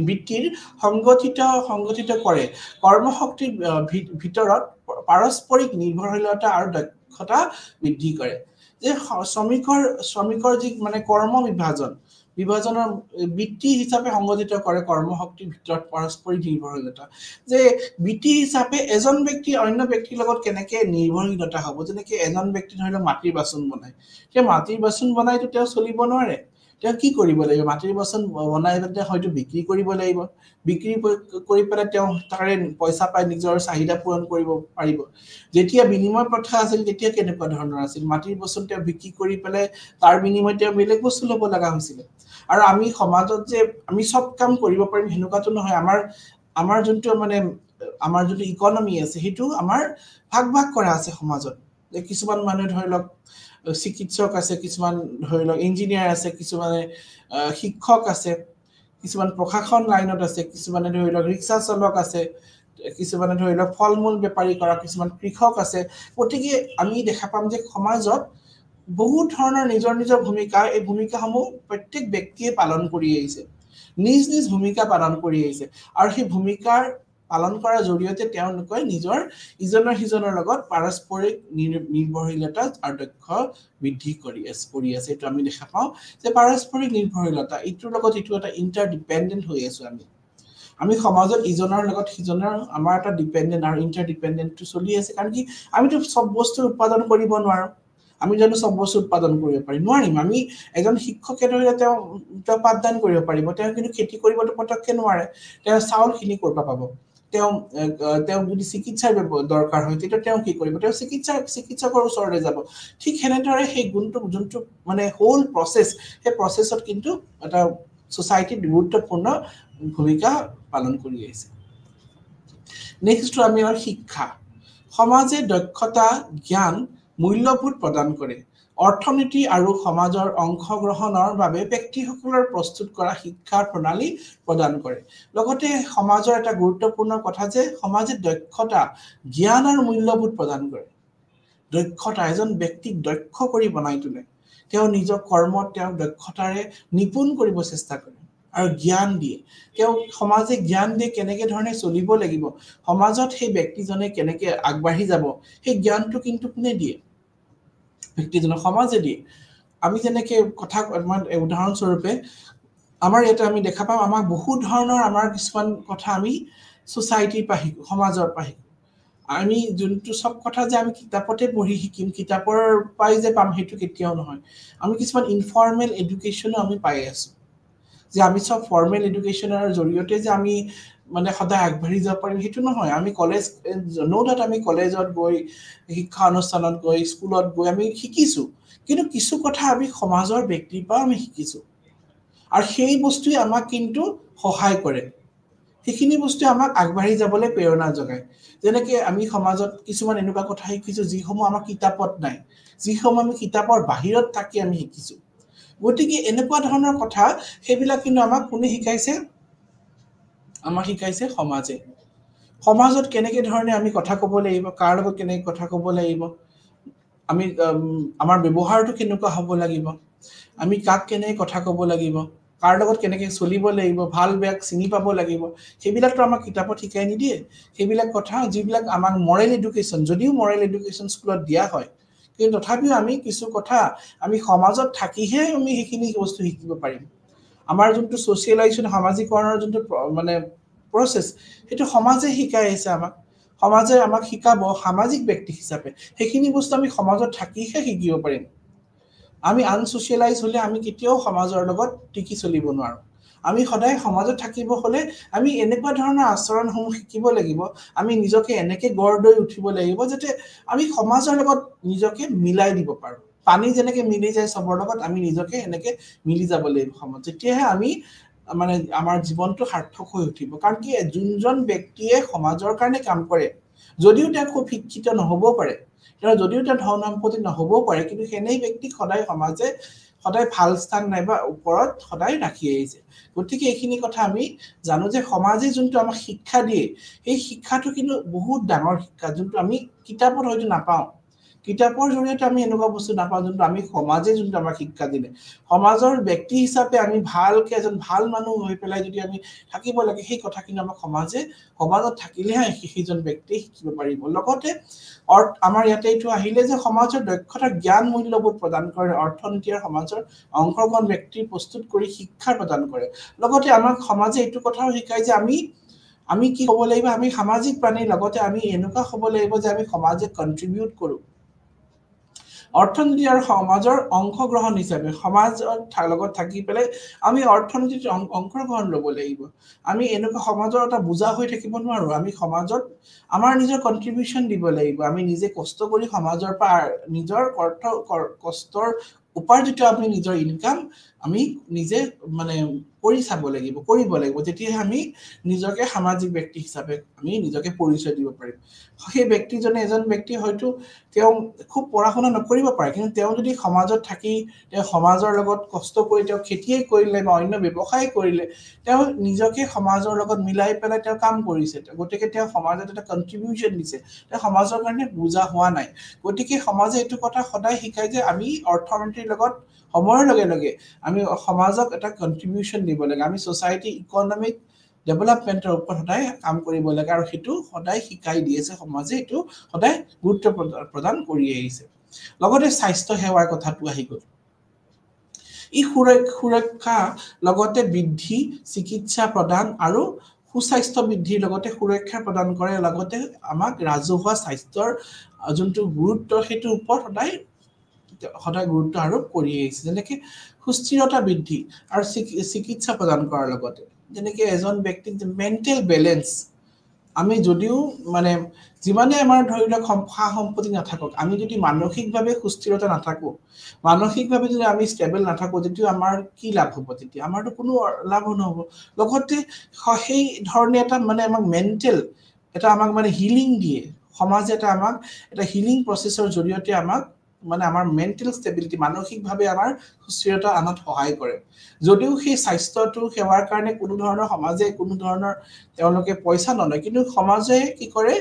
বৃত্তিৰ সংগঠিত কৰে কৰ্মশক্তিৰ ভিতৰত পাৰস্পৰিক নিৰ্ভৰশীলতা আৰু দক্ষতা বৃদ্ধি কৰে। যে শ্ৰমিকৰ যি মানে কৰ্ম বিভাজনৰ বৃত্তি হিচাপে সংগঠিত কৰে কৰ্মশক্তিৰ ভিতৰত পাৰস্পৰিক নিৰ্ভৰশীলতা। যে বৃত্তি হিচাপে এজন ব্যক্তি অন্য ব্যক্তিৰ লগত কেনেকে নিৰ্ভৰশীলতা হ'ব, যেনেকে এজন ব্যক্তি ধৰি লওক মাটিৰ বাচন বনায়, সেই মাটিৰ বাচন বনাইতো তেওঁ চলিব নোৱাৰে, তেওঁ কি কৰিব লাগিব, মাটিৰ বাচন বনাই পেলাই হয়তো বিক্ৰী কৰিব লাগিব, বিক্ৰী কৰি পেলাই তেওঁ তাৰে পইচা পাই নিজৰ চাহিদা পূৰণ কৰিব পাৰিব। যেতিয়া বিনিময় প্ৰথা আছিল তেতিয়া কেনেকুৱা ধৰণৰ আছিল, মাটিৰ বাচন তেওঁ বিক্ৰী কৰি পেলাই তাৰ বিনিময়ত তেওঁ বেলেগ বস্তু ল'ব লগা হৈছিলে। আৰু আমি সমাজত যে আমি চব কাম কৰিব পাৰিম সেনেকুৱাটো নহয়। আমাৰ যোনটো মানে আমাৰ যোনটো ইকনমি আছে সেইটো আমাৰ ভাগ কৰা আছে সমাজত। কিছুমান মানুহে ধৰি লওক চিকিৎসক আছে, কিছুমান ধৰি লওক ইঞ্জিনিয়াৰ আছে, কিছুমানে শিক্ষক আছে, কিছুমান প্ৰশাসন লাইনত আছে, কিছুমানে ধৰি লওক ৰিক্সা চালক আছে, কিছুমানে ধৰি লওক ফল মূল বেপাৰী কৰা, কিছুমান কৃষক আছে। গতিকে আমি দেখা পাম যে সমাজত বহুত ধৰণৰ নিজৰ ভূমিকা, এই ভূমিকাসমূহ প্ৰত্যেক ব্যক্তিয়ে পালন কৰি আহিছে, নিজ ভূমিকা পালন কৰি আহিছে। আৰু সেই ভূমিকাৰ পালন কৰাৰ জৰিয়তে তেওঁলোকে নিজৰ ইজনৰ সিজনৰ লগত পাৰস্পৰিক নিৰ্ভৰশীলতা আৰু দক্ষ বৃদ্ধি কৰি আছে। এইটো আমি দেখা পাওঁ যে পাৰস্পৰিক নিৰ্ভৰশীলতা, ইটোৰ লগত ইটো এটা ইণ্টাৰডিপেণ্ডেণ্ট হৈ আছো। আমি সমাজত ইজনৰ লগত সিজনৰ আমাৰ এটা ডিপেণ্ডেণ্ট আৰু ইণ্টাৰডিপেণ্ডেণ্টটো চলি আছে। কাৰণ কি আমিতো চব বস্তু উৎপাদন কৰিব নোৱাৰো। আমি জানো চব বস্তু উৎপাদন কৰিব পাৰিম? নোৱাৰিম। আমি এজন শিক্ষকে ধৰিলে তেওঁ পাঠদান কৰিব পাৰিব, তেওঁ কিন্তু খেতি কৰিবতো পতককে নোৱাৰে। তেওঁ চাউলখিনি ক'ৰ পৰা পাব? তেওঁ যদি চিকিৎসাৰ দৰকাৰ হয় তেতিয়া তেওঁ কি কৰিব? তেওঁ চিকিৎসকৰ ওচৰলৈ যাব। ঠিক সেনেদৰে সেই যোনটো মানে হোল প্ৰচেছ, সেই প্ৰচেছত কিন্তু এটা ছ'চাইটিত গুৰুত্বপূৰ্ণ ভূমিকা পালন কৰি আহিছে। নেক্সটটো আমি শিক্ষা। সমাজে দক্ষতা, জ্ঞান, মূল্যবোধ প্ৰদান কৰে। অৰ্থনীতি আৰু সমাজৰ অংশগ্ৰহণৰ বাবে ব্যক্তিসকলৰ প্ৰস্তুত কৰা শিক্ষাৰ প্ৰণালী প্ৰদান কৰে। লগতে সমাজৰ এটা গুৰুত্বপূৰ্ণ কথা যে সমাজে দক্ষতা, জ্ঞান আৰু মূল্যবোধ প্ৰদান কৰে। দক্ষতা, এজন ব্যক্তিক দক্ষ কৰি বনাই তোলে। তেওঁ নিজৰ কৰ্মত তেওঁ দক্ষতাৰে নিপুণ কৰিব চেষ্টা কৰে আৰু জ্ঞান দিয়ে। তেওঁ সমাজে জ্ঞান দিয়ে কেনেকে ধৰণে চলিব লাগিব, সমাজত সেই ব্যক্তিজনে কেনেকে আগবাঢ়ি যাব, সেই জ্ঞানটো কিন্তু কোনে দিয়ে? ব্যক্তিজনক সমাজে দিয়ে। আমি যেনেকে উদাহৰণস্বৰূপে আমাৰ ইয়াতে আমি দেখা পাওঁ, আমাক বহুত ধৰণৰ আমাৰ কিছুমান কথা আমি ছ'চাইটিৰ পৰা শিকো, সমাজৰ পৰা শিকো। আমি যোনটো চব কথা যে আমি কিতাপতে পঢ়ি শিকিম, কিতাপৰ পৰাই যে পাম সেইটো কেতিয়াও নহয়। আমি কিছুমান ইনফৰ্মেল এডুকেশ্যনো আমি পাই আছো, যে আমি চব ফৰ্মেল এডুকেশ্যনৰ জৰিয়তে যে আমি মানে সদায় আগবাঢ়ি যাব পাৰিম সেইটো নহয়। আমি আমি কলেজত গৈ, শিক্ষা অনুষ্ঠানত গৈ, স্কুলত গৈ আমি শিকিছো, কিন্তু কিছু কথা আমি সমাজৰ ব্যক্তিৰ পৰা আমি শিকিছো আৰু সেই বস্তুৱে আমাক কিন্তু সহায় কৰে। সেইখিনি বস্তুৱে আমাক আগবাঢ়ি যাবলৈ প্ৰেৰণা যোগায়। যেনেকে আমি সমাজত কিছুমান এনেকুৱা কথা শিকিছো যিসমূহ আমাৰ কিতাপত নাই, যিসমূহ আমি কিতাপৰ বাহিৰত থাকি আমি শিকিছো। গতিকে এনেকুৱা ধৰণৰ কথা সেইবিলাক কিন্তু আমাক কোনে শিকাইছে? আমাক শিকাইছে সমাজে সমাজত কেনেকে ধৰণে আমি কথা ক'ব লাগিব কাৰ লগত কেনেকে কথা ক'ব লাগিব আমি আমাৰ ব্যৱহাৰটো কেনেকুৱা হ'ব লাগিব আমি কাক কেনেকে কথা ক'ব লাগিব কাৰ লগত কেনেকে চলিব লাগিব ভাল বেয়া চিনি পাব লাগিব সেইবিলাকটো আমাক কিতাপত শিকাই নিদিয়ে সেইবিলাক কথা যিবিলাক আমাক মৰেল এডুকেশ্যন যদিও মৰেল এডুকেশ্যন স্কুলত দিয়া হয় কিন্তু তথাপিও আমি কিছু কথা আমি সমাজত থাকিহে আমি সেইখিনি বস্তু শিকিব পাৰিম আমাৰ যোনটো সোশিয়েলাইজেশন সামাজিকৰণৰ যোনটো মানে প্ৰসেস সেইটো সমাজে শিকাই আছে আমাক সমাজে আমাক শিকাব সামাজিক ব্যক্তি হিচাপে সেইখিনি বস্তু আমি সমাজত থাকিহে শিকিব পাৰিম আমি আনসোশিয়েলাইজ হলে আমি কেতিয়াও সমাজৰ লগত টিকি চলিব নোৱাৰো আমি সদায় সমাজত থাকিব হলে আমি এনেকুৱা ধৰণৰ আচৰণসমূহ শিকিব লাগিব আমি নিজকে এনেকে গঢ় উঠিব লাগিব যাতে আমি সমাজৰ লগত নিজকে মিলাই দিব পাৰো পানী যেনেকে মিলি যায় সবৰ লগত আমি নিজকে এনেকে মিলি যাব লাগিব সমাজ যেতিয়াহে আমি মানে আমাৰ জীৱনটো সাৰ্থক হৈ উঠিব কাৰণ কি যোনজন ব্যক্তিয়ে সমাজৰ কাৰণে কাম কৰে যদিও তেওঁ খুব শিক্ষিত নহব পাৰে যদিও তেওঁ ধন সম্পত্তি নহব পাৰে কিন্তু হেনেই ব্যক্তিক সদায় সমাজে সদায় ভাল স্থান নাইবা ওপৰত সদায় ৰাখি আহিছে গতিকে এইখিনি কথা আমি জানো যে সমাজে যোনটো আমাক শিক্ষা দিয়ে এই শিক্ষাটো কিন্তু বহুত ডাঙৰ শিক্ষা যোনটো আমি কিতাপত হয়তো নাপাওঁ কিতাপৰ জৰিয়তে আমি এনেকুৱা বস্তু নাপাওঁ যোনটো আমি সমাজে যোনটো আমাক শিক্ষা দিলে সমাজৰ ব্যক্তি হিচাপে আমি ভালকে এজন ভাল মানুহ হৈ পেলাই যদি আমি থাকিব লাগে সেই কথাখিনি আমাক সমাজত থাকিলেহে সেইজন ব্যক্তি শিকিব পাৰিব লগতে আমাৰ ইয়াতে এইটো আহিলে যে সমাজৰ দক্ষতা জ্ঞান মূল্যবোধ প্ৰদান কৰে অৰ্থনীতি আৰু সমাজৰ অংশগ্ৰহণ ব্যক্তি প্ৰস্তুত কৰি শিক্ষা প্ৰদান কৰে লগতে আমাক সমাজে এইটো কথাও শিকায় যে আমি কি হ'ব লাগিব আমি সামাজিক প্ৰাণীৰ লগতে আমি এনেকুৱা হ'ব লাগিব যে আমি সমাজে কন্ট্ৰিবিউট কৰো অৰ্থনীতি আৰু সমাজৰ অংশগ্ৰহণ হিচাপে সমাজৰ লগত থাকি পেলাই আমি অৰ্থনীতিত অংশগ্ৰহণ ল'ব লাগিব আমি এনেকুৱা সমাজৰ এটা বুজা হৈ থাকিব নোৱাৰো আমি সমাজত আমাৰ নিজৰ কন্ট্ৰিবিউশন দিব লাগিব আমি নিজে কষ্ট কৰি সমাজৰ পৰা নিজৰ কষ্টৰ উপাৰ্জিত আমি নিজৰ ইনকাম আমি নিজে মানে কৰিব লাগিব তেতিয়াহে আমি নিজকে সামাজিক ব্যক্তি হিচাপে আমি নিজকে পৰিচয় দিব পাৰিম সেই ব্যক্তিজনে এজন ব্যক্তি হয়তো তেওঁ খুব পঢ়া-শুনা নকৰিব পাৰে কিন্তু তেওঁ যদি সমাজত থাকি তেওঁ সমাজৰ লগত কষ্ট কৰি তেওঁ খেতিয়ে কৰিলে বা অন্য ব্যৱসায় কৰিলে তেওঁ নিজকে সমাজৰ লগত মিলাই পেলাই তেওঁ কাম কৰিছে গতিকে তেওঁ সমাজত এটা কন্ট্ৰিবিউশন দিছে তেওঁ সমাজৰ কাৰণে বুজা হোৱা নাই গতিকে সমাজে এইটো কথা সদায় শিকায় যে আমি অৰ্থনীতিৰ লগত সময়ৰ লগে লগে আমি সমাজক এটা কন্ট্ৰিবিউশন দিব লাগে আমি সোসাইটি ইকোনমিক ডেভেলপমেন্টৰ ওপৰত সদায় কাম কৰিব লাগে আৰু সেইটো সদায় শিকাই দি আছে সমাজে এইটো সদায় গুৰুত্ব প্ৰদান কৰি আহিছে লগতে স্বাস্থ্য সেৱাৰ কথাটো আহি গ'ল ই সুৰক্ষা লগতে বৃদ্ধি চিকিৎসা প্ৰদান আৰু সুস্বাস্থ্য বৃদ্ধিৰ লগতে সুৰক্ষা প্ৰদান কৰে লগতে আমাক ৰাজহুৱা স্বাস্থ্যৰ যোনটো গুৰুত্ব সেইটো ওপৰত সদায় গুৰুত্ব আৰোপ কৰি আহিছে যেনেকৈ সুস্থিৰতা বৃদ্ধি আৰু চিকিৎসা প্ৰদান কৰাৰ লগতে যেনেকৈ এজন ব্যক্তিক মেণ্টেল বেলেন্স আমি যদিও মানে যিমানে আমাৰ ধৰি লওক সম্পত্তি নাথাকক আমি যদি মানসিকভাৱে সুস্থিৰতা নাথাকো মানসিকভাৱে যদি আমি ষ্টেবল নাথাকো তেতিয়া আমাৰ কি লাভ হ'ব তেতিয়া আমাৰতো কোনো লাভ নহ'ব লগতে সেই ধৰণে এটা মানে আমাক মেণ্টেল এটা আমাক মানে হিলিং দিয়ে সমাজে আমাক এটা হিলিং প্ৰচেছৰ জৰিয়তে আমাক মানে আমাৰ মেণ্টেল ষ্টেবিলিটি মানসিকভাৱে আমাৰ সুস্থিৰতা আনাত সহায় কৰে যদিও সেই স্বাস্থ্যটো সেৱাৰ কাৰণে কোনো ধৰণৰ সমাজে কোনো ধৰণৰ তেওঁলোকে পইচা নলয় কিন্তু সমাজে কি কৰে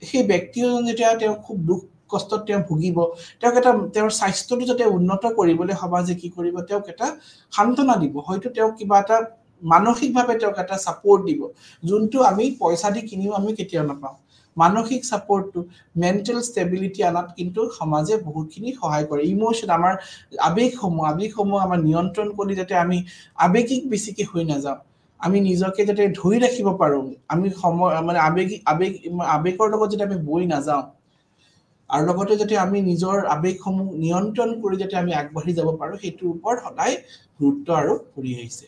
সেই ব্যক্তিজন যেতিয়া তেওঁ খুব দুখ কষ্টত তেওঁ ভুগিব তেওঁক এটা তেওঁৰ স্বাস্থ্যটো যাতে উন্নত কৰিবলৈ সমাজে কি কৰিব তেওঁক এটা সান্তনা দিব হয়তো তেওঁক কিবা এটা মানসিকভাৱে তেওঁক এটা সাপোৰ্ট দিব যোনটো আমি পইচা দি কিনিও আমি কেতিয়াও নাপাওঁ মানসিক সাপোৰ্টটো মেণ্টেল ষ্টেবিলিটি আনাত কিন্তু সমাজে বহুতখিনি সহায় কৰে ইমোশন আমাৰ আবেগসমূহ আমাৰ নিয়ন্ত্ৰণ কৰি যাতে আমি আবেগিক বেছিকে হৈ নাযাওঁ আমি নিজকে যাতে ধৰি ৰাখিব পাৰো আমি মানে আবেগৰ লগত যাতে আমি বৈ নাযাওঁ আৰু লগতে যাতে আমি নিজৰ আবেগসমূহ নিয়ন্ত্ৰণ কৰি যাতে আমি আগবাঢ়ি যাব পাৰো সেইটোৰ ওপৰত সদায় গুৰুত্ব আৰোপ কৰি আহিছে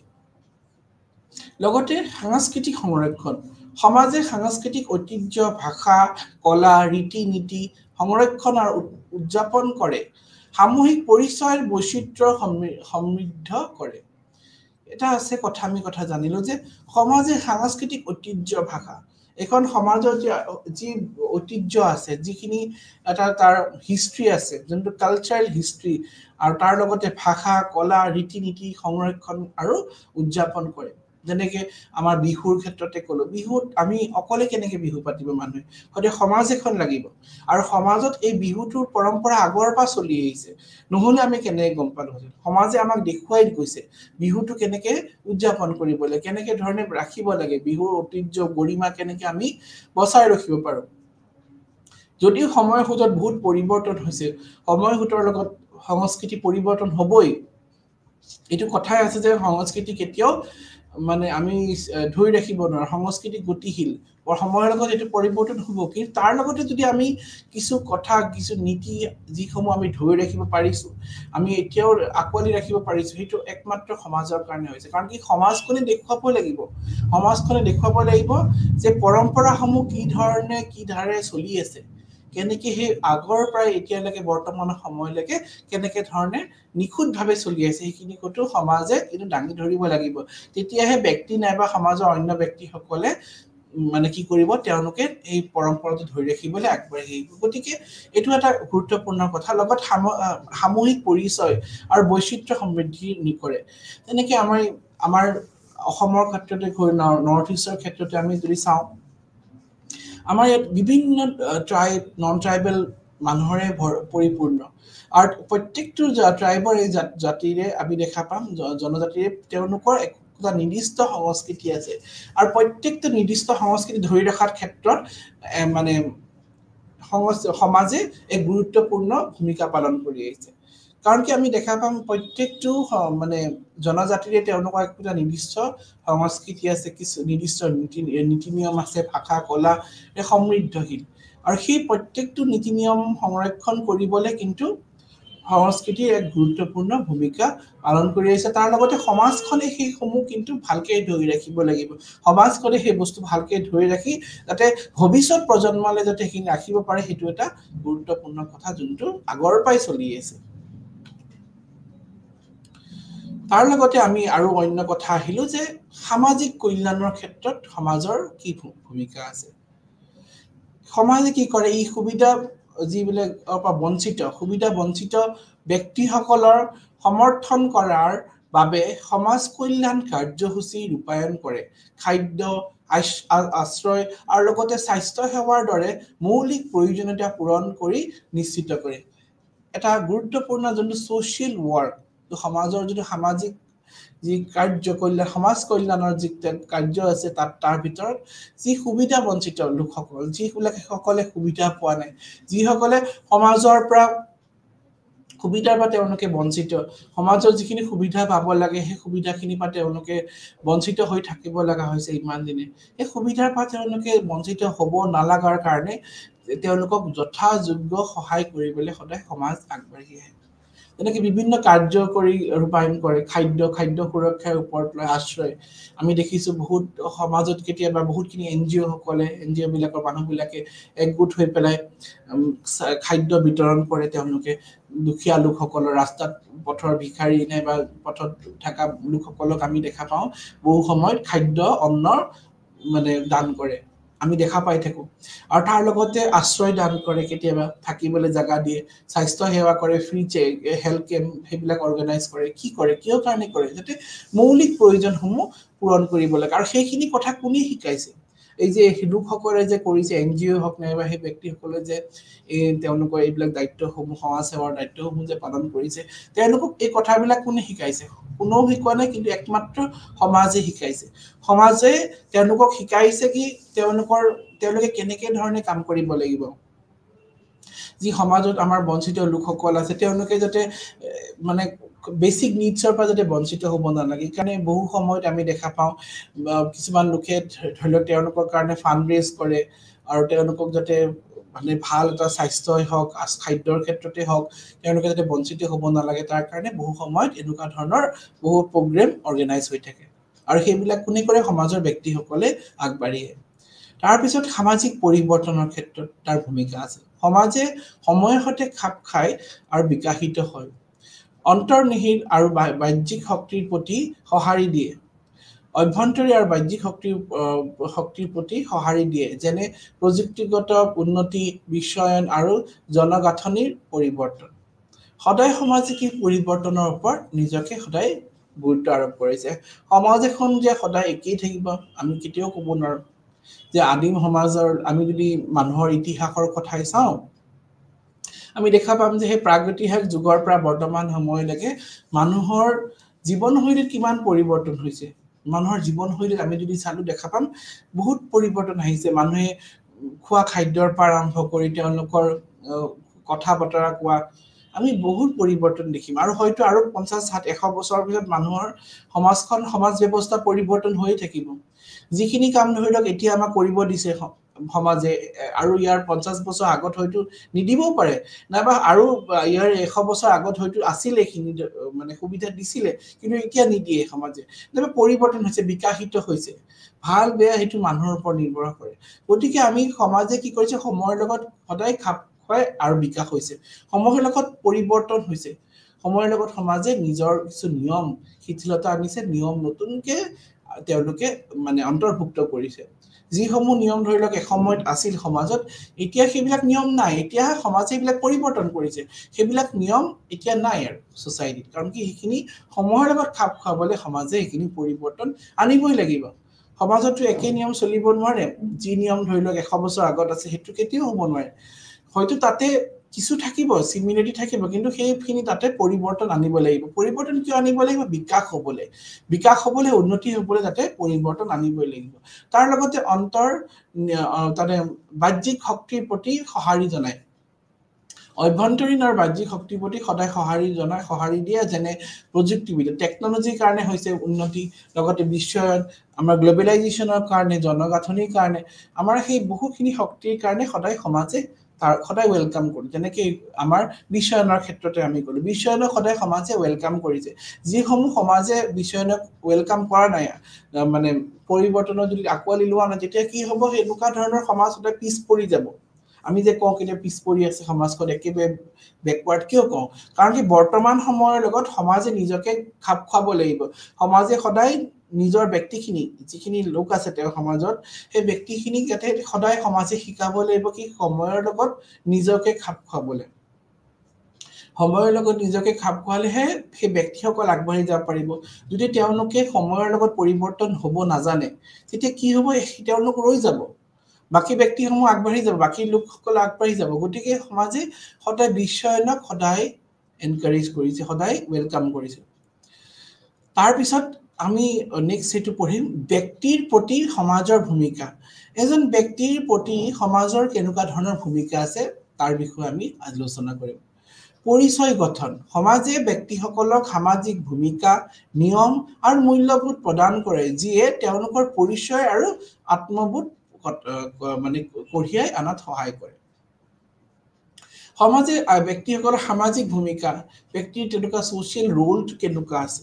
লগতে সাংস্কৃতিক সংৰক্ষণ সমাজে সাংস্কৃতিক ঐতিহ্য ভাষা কলা ৰীতি নীতি সংৰক্ষণ আৰু উদযাপন কৰে সামূহিক পৰিচয়ৰ বৈচিত্ৰ্য সমৃদ্ধ কৰে এটা আছে আমি কথা জানিলো যে সমাজে সাংস্কৃতিক ঐতিহ্য ভাষা এখন সমাজৰ যি ঐতিহ্য আছে যিখিনি এটা তাৰ হিষ্ট্ৰী আছে যোনটো কালচাৰেল হিষ্ট্ৰী আৰু তাৰ লগতে ভাষা কলা ৰীতি নীতি সংৰক্ষণ আৰু উদযাপন কৰে যেনেকে আমাৰ বিহুৰ ক্ষেত্ৰতে ক'লো বিহুত আমি অকলে কেনেকে বিহু পাতিব মানুহে সদায় সমাজ এখন লাগিব আৰু সমাজত এই বিহুটোৰ পৰম্পৰা আগৰ পৰা চলি আহিছে নহলে আমি কেনেকে গম পালো সমাজে আমাক দেখুৱাই গৈছে বিহুটো কেনেকে উদযাপন কৰিব লাগে কেনেকে ধৰণে ৰাখিব লাগে বিহুৰ ঐতিহ্য গৰিমা কেনেকে আমি বচাই ৰাখিব পাৰো যদিও সময়ৰ সোঁতত বহুত পৰিৱৰ্তন হৈছে সময়ৰ সোঁতৰ লগত সংস্কৃতি পৰিৱৰ্তন হ'বই এইটো কথাই আছে যে সংস্কৃতি কেতিয়াও মানে আমি ধৰি ৰাখিব নোৱাৰো সংস্কৃতি গতিশীল সময়ৰ লগত এইটো পৰিৱৰ্তন হ'ব কিন্তু তাৰ লগতে যদি আমি কিছু কথা কিছু নীতি যিসমূহ আমি ধৰি ৰাখিব পাৰিছো আমি এতিয়াও আকোৱালি ৰাখিব পাৰিছো সেইটো একমাত্ৰ সমাজৰ কাৰণে হৈছে কাৰণ কি সমাজখনে দেখুৱাব লাগিব যে পৰম্পৰাসমূহ কি ধৰণে কি ধাৰে চলি আছে কেনেকে হে আগৰ পৰা এতিয়ালৈকে বৰ্তমানৰ সময়লৈকে কেনেকে ধৰণে নিখুঁতভাৱে চলি আছে সেইখিনি কতো সমাজে কিন্তু দাঙি ধৰিব লাগিব তেতিয়াহে ব্যক্তি নাইবা সমাজৰ অন্য ব্যক্তিসকলে মানে কি কৰিব তেওঁলোকে এই পৰম্পৰাটো ধৰি ৰাখিবলৈ আগবাঢ়ি আহিব গতিকে এইটো এটা গুৰুত্বপূৰ্ণ কথা লগত সামূহিক পৰিচয় আৰু বৈচিত্ৰ্য সমৃদ্ধি কৰে তেনেকে আমাৰ অসমৰ ক্ষেত্ৰতে নৰ্থ ইষ্টৰ ক্ষেত্ৰতে আমি যদি চাওঁ আমাৰ ইয়াত বিভিন্ন নন ট্ৰাইবেল মানুহৰে পৰিপূৰ্ণ আৰু প্ৰত্যেকটো ট্ৰাইবৰ এই জাতিৰে আমি দেখা পাম জনজাতিৰে তেওঁলোকৰ এটা নিৰ্দিষ্ট সংস্কৃতি আছে আৰু প্ৰত্যেকটো নিৰ্দিষ্ট সংস্কৃতি ধৰি ৰখাৰ ক্ষেত্ৰত মানে সমাজে এক গুৰুত্বপূৰ্ণ ভূমিকা পালন কৰি আহিছে কাৰণ কি আমি দেখা পাম প্ৰত্যেকটো মানে জনজাতিৰে তেওঁলোকৰ একটা নিৰ্দিষ্ট সংস্কৃতি আছে কিছু নিৰ্দিষ্ট নীতি নিয়ম আছে ভাষা কলা সমৃদ্ধশীল আৰু সেই প্ৰত্যেকটো নীতি নিয়ম সংৰক্ষণ কৰিবলৈ কিন্তু সংস্কৃতিৰ এক গুৰুত্বপূৰ্ণ ভূমিকা পালন কৰি আছে তাৰ লগতে সমাজখনে সেই সমূহ কিন্তু ভালকে ধৰি ৰাখিব লাগিব সমাজখনে সেই বস্তু ভালকে ধৰি ৰাখি যাতে ভৱিষ্যত প্ৰজন্মলৈ যাতে সেইখিনি ৰাখিব পাৰে সেইটো এটা গুৰুত্বপূৰ্ণ কথা যোনটো আগৰ পৰাই চলি আছে তাৰ লগতে আমি আৰু অন্য কথা আহিলো যে সামাজিক কল্যাণৰ ক্ষেত্ৰত সমাজৰ কি ভূমিকা আছে সমাজে কি কৰে এই সুবিধা যিবিলাক সুবিধা বঞ্চিত ব্যক্তিসকলৰ সমৰ্থন কৰাৰ বাবে সমাজ কল্যাণ কাৰ্যসূচী ৰূপায়ণ কৰে খাদ্য আশ্ৰয় আৰু লগতে স্বাস্থ্য সেৱাৰ দৰে মৌলিক প্ৰয়োজনীয়তা পূৰণ কৰি নিশ্চিত কৰে এটা গুৰুত্বপূৰ্ণ যোনটো সোশ্যাল ৱৰ্ক সমাজৰ যিটো সামাজিক যি কাৰ্য কল্যাণ সমাজ কল্যাণৰ যি কাৰ্য আছে তাৰ ভিতৰত যি সুবিধা বঞ্চিত লোকসকল যিসকলে সুবিধা পোৱা নাই যিসকলে সমাজৰ পৰা সুবিধাৰ পৰা তেওঁলোকে বঞ্চিত সমাজৰ যিখিনি সুবিধা পাব লাগে সেই সুবিধাখিনি পৰা তেওঁলোকে বঞ্চিত হৈ থাকিব লগা হৈছে ইমান দিনে এই সুবিধাৰ পৰা তেওঁলোকে বঞ্চিত হ'ব নালাগাৰ কাৰণে তেওঁলোকক যথাযোগ্য সহায় কৰিবলৈ সদায় সমাজ আগবাঢ়ি আহে তেনেকে বিভিন্ন কাৰ্য কৰি ৰূপায়ণ কৰে খাদ্য সুৰক্ষাৰ ওপৰত লৈ আশ্ৰয় আমি দেখিছো বহুত সমাজত কেতিয়াবা বহুতখিনি এনজিঅ সকলে এনজিঅ বিলাকৰ মানুহবিলাকে একগোট হৈ পেলাই খাদ্য বিতৰণ কৰে তেওঁলোকে দুখীয়া লোকসকলৰ ৰাস্তাত পথৰ ভিখাৰী নাইবা পথত থকা লোকসকলক আমি দেখা পাওঁ বহু সময়ত খাদ্য অন্নৰ মানে দান কৰে আমি দেখা পাই থাকো আৰু তাৰ লগতে আশ্ৰয় দান কৰে কেতিয়াবা থাকিবলৈ জায়গা দিয়ে স্বাস্থ্য সেৱা কৰে ফ্ৰী হেল্থ কেম্প সেইবিলাক অৰ্গানাইজ কৰে কি কৰে কিয় কাৰণে কৰে যাতে মৌলিক প্ৰয়োজনসমূহ পূৰণ কৰিব লাগে আৰু সেইখিনি কথা কোনে শিকাইছে এই যে লোকসকলে যে কৰিছে এনজিঅ হওক নাইবা সেই ব্যক্তিসকলে যে তেওঁলোকৰ এইবিলাক দায়িত্বসমূহ সমাজ সেৱাৰ দায়িত্বসমূহ যে পালন কৰিছে তেওঁলোকক এই কথাবিলাক কোনে শিকাইছে কোনেও শিকোৱা নাই কিন্তু একমাত্ৰ সমাজে শিকাইছে সমাজে তেওঁলোকক শিকাইছে কি তেওঁলোকে কেনেকে ধৰণে কাম কৰিব লাগিব যি সমাজত আমাৰ বঞ্চিত লোকসকল আছে তেওঁলোকে যাতে মানে বেসিক নিডছৰ পৰা যাতে বঞ্চিত হ'ব নালাগে কাৰণে বহু সময়ত আমি দেখা পাওঁ কিছুমান লোকে ধৰি লওক তেওঁলোকৰ কাৰণে ফাণ্ড ৰেজ কৰে আৰু তেওঁলোকক যাতে মানে ভাল এটা স্বাস্থ্যই হওক খাদ্যৰ ক্ষেত্ৰতে হওক তেওঁলোকে যাতে বঞ্চিত হ'ব নালাগে তাৰ কাৰণে বহু সময়ত এনেকুৱা ধৰণৰ বহু প্ৰগ্ৰেম অৰ্গেনাইজ হৈ থাকে আৰু সেইবিলাক কোনে কৰে সমাজৰ ব্যক্তিসকলে আগবাঢ়ি তাৰ পিছত সামাজিক পৰিৱৰ্তনৰ ক্ষেত্ৰত তাৰ ভূমিকা আছে সমাজে সময়ৰ সৈতে খাপ খাই আৰু বিকাশিত হয় অন্তৰ্নিহিত আৰু বাহ্যিক শক্তিৰ প্ৰতি সঁহাৰি দিয়ে অভ্যন্তৰী আৰু বাহ্যিক শক্তিৰ প্ৰতি সঁহাৰি দিয়ে যেনে প্ৰযুক্তিগত উন্নতি বিশ্বায়ন আৰু জনগাঁথনিৰ পৰিৱৰ্তন সদায় সামাজিক পৰিৱৰ্তনৰ ওপৰত নিজকে সদায় গুৰুত্ব আৰোপ কৰিছে সমাজ এখন যে সদায় একেই থাকিব আমি কেতিয়াও ক'ব নোৱাৰো যে আদিম সমাজৰ আমি যদি মানুহৰ ইতিহাসৰ কথাই চাওঁ আমি দেখা পাম যে সেই প্ৰাগৈতিহাসিক যুগৰ পৰা বৰ্তমান সময়লৈকে মানুহৰ জীৱনশৈলীত কিমান পৰিৱৰ্তন হৈছে মানুহৰ জীৱনশৈলীত আমি যদি চালো দেখা পাম বহুত পৰিৱৰ্তন আহিছে মানুহে খোৱা খাদ্যৰ পৰা আৰম্ভ কৰি তেওঁলোকৰ কথা বতৰা কোৱা আমি বহুত পৰিৱৰ্তন দেখিম আৰু হয়তো আৰু 50 60 100 বছৰৰ পিছত মানুহৰ সমাজখন সমাজ ব্যৱস্থা পৰিৱৰ্তন হৈ থাকিব যিখিনি কাম ধৰি লওক এতিয়া আমাক কৰিব দিছে সমাজে আৰু ইয়াৰ 50 বছৰ আগত হয়তো নিদিবও পাৰে নাইবা আৰু ইয়াৰ 100 বছৰ আগত হয়তো আছিল এইখিনি মানে সুবিধা দিছিলে কিন্তু এতিয়া নিদিয়ে সমাজে নাইবা পৰিৱৰ্তন হৈছে বিকাশিত হৈছে ভাল বেয়া হেতু মানুহৰ ওপৰত নিৰ্ভৰ কৰে গতিকে আমি সমাজে কি কৰিছে সময়ৰ লগত সদায় খাপ খুৱাই আৰু বিকাশ হৈছে সময়ৰ লগত পৰিৱৰ্তন হৈছে সময়ৰ লগত সমাজে নিজৰ কিছু নিয়ম শিথিলতা আনিছে নিয়ম নতুনকে তেওঁলোকে মানে অন্তৰ্ভুক্ত কৰিছে যিসমূহ নিয়ম ধৰি লওক এসময়ত আছিল সমাজত এতিয়া সেইবিলাক নিয়ম নাই এতিয়া সমাজে এইবিলাক পৰিৱৰ্তন কৰিছে সেইবিলাক নিয়ম এতিয়া নাই আৰু সোসাইটিত কাৰণ কি সেইখিনি সময়ৰ লগত খাপ খুৱাবলৈ সমাজে এইখিনি পৰিৱৰ্তন আনিবই লাগিব সমাজতো একে নিয়ম চলিব নোৱাৰে যি নিয়ম ধৰি লওক 100 বছৰ আগত আছে হেতু কেতিয়াও হ'ব নোৱাৰে হয়তো তাতে কিছু থাকিব সিমিলাৰিটি থাকিব কিন্তু সেইখিনি তাতে পৰিৱৰ্তন আনিব লাগিব পৰিৱৰ্তন কিয় আনিব লাগিব বিকাশ হ'বলে উন্নতি হ'বলে তাতে পৰিৱৰ্তন আনিবই লাগিব তাৰ লগতে অন্তৰ তাৰে বাহ্যিক শক্তিৰ প্ৰতি সহাৰি জনায় অভ্যন্তৰীণ আৰু বাহ্যিক শক্তিৰ প্ৰতি সদায় সহাৰি দিয়ে যেনে প্ৰযুক্তিবিদ্যা টেকনলজিৰ কাৰণে হৈছে উন্নতি লগতে বিশ্বায়ন আমাৰ গ্লোবেলাইজেচনৰ কাৰণে জনগাঁথনিৰ কাৰণে আমাৰ সেই বহুখিনি শক্তিৰ কাৰণে সদায় সমাজে তাৰ সদায় ওয়েলকাম কৰে যেনেকৈ আমাৰ বিশ্বায়নৰ ক্ষেত্ৰতে আমি কলো বিশ্বায়নক সদায় সমাজে ওয়েলকাম কৰিছে যিসমূহ সমাজে বিশ্বায়নক ওয়েলকাম কৰা নাই মানে পৰিৱৰ্তনৰ যদি আকোৱালি লোৱা নাই তেতিয়া কি হ'ব এনেকুৱা ধৰণৰ সমাজ সদায় পিছ পৰি যাব আমি যে কওঁ কেতিয়া পিছ পৰি আছে সমাজখন একেবাৰে ব্যাকওয়াৰ্ড কিয় কওঁ কাৰণ কি বৰ্তমান সময়ৰ লগত সমাজে নিজকে খাপ খুৱাব লাগিব সমাজে সদায় নিজৰ ব্যক্তিখিনি যিখিনি লোক আছে তেওঁ সমাজত সেই ব্যক্তিখিনিক যাতে সদায় সমাজে শিকাব লাগিব কি সময়ৰ লগত নিজকে খাপ খুৱাবলৈ সময়ৰ লগত নিজকে খাপ খুৱালেহে সেই ব্যক্তিসকল আগবাঢ়ি যাব পাৰিব যদি তেওঁলোকে সময়ৰ লগত পৰিৱৰ্তন হ'ব নাজানে তেতিয়া কি হ'ব তেওঁলোক ৰৈ যাব বাকি ব্যক্তিসমূহ আগবাঢ়ি যাব বাকি লোকসকল আগবাঢ়ি যাব গতিকে সমাজে সদায় বিশ্বায়নক সদায় এনকাৰেজ কৰিছে সদায় ওয়েলকাম কৰিছে তাৰ পিছত আমি নেক্সট হেতু পঢ়িম ব্যক্তিৰ প্ৰতি সমাজৰ ভূমিকা এজন ব্যক্তিৰ প্ৰতি সমাজৰ কেনেকুৱা ধৰণৰ ভূমিকা আছে তাৰ বিষয়ে আমি আলোচনা কৰিম পৰিচয় গঠন সমাজে ব্যক্তিসকলক সামাজিক ভূমিকা নিয়ম আৰু মূল্যবোধ প্ৰদান কৰে যিয়ে তেওঁলোকৰ পৰিচয় আৰু আত্মবোধ মানে কঢ়িয়াই আনাত সহায় কৰে সমাজে ব্যক্তিসকলৰ সামাজিক ভূমিকা ব্যক্তিৰ তেনেকুৱা সোশ্যাল ৰোল কেনেকুৱা আছে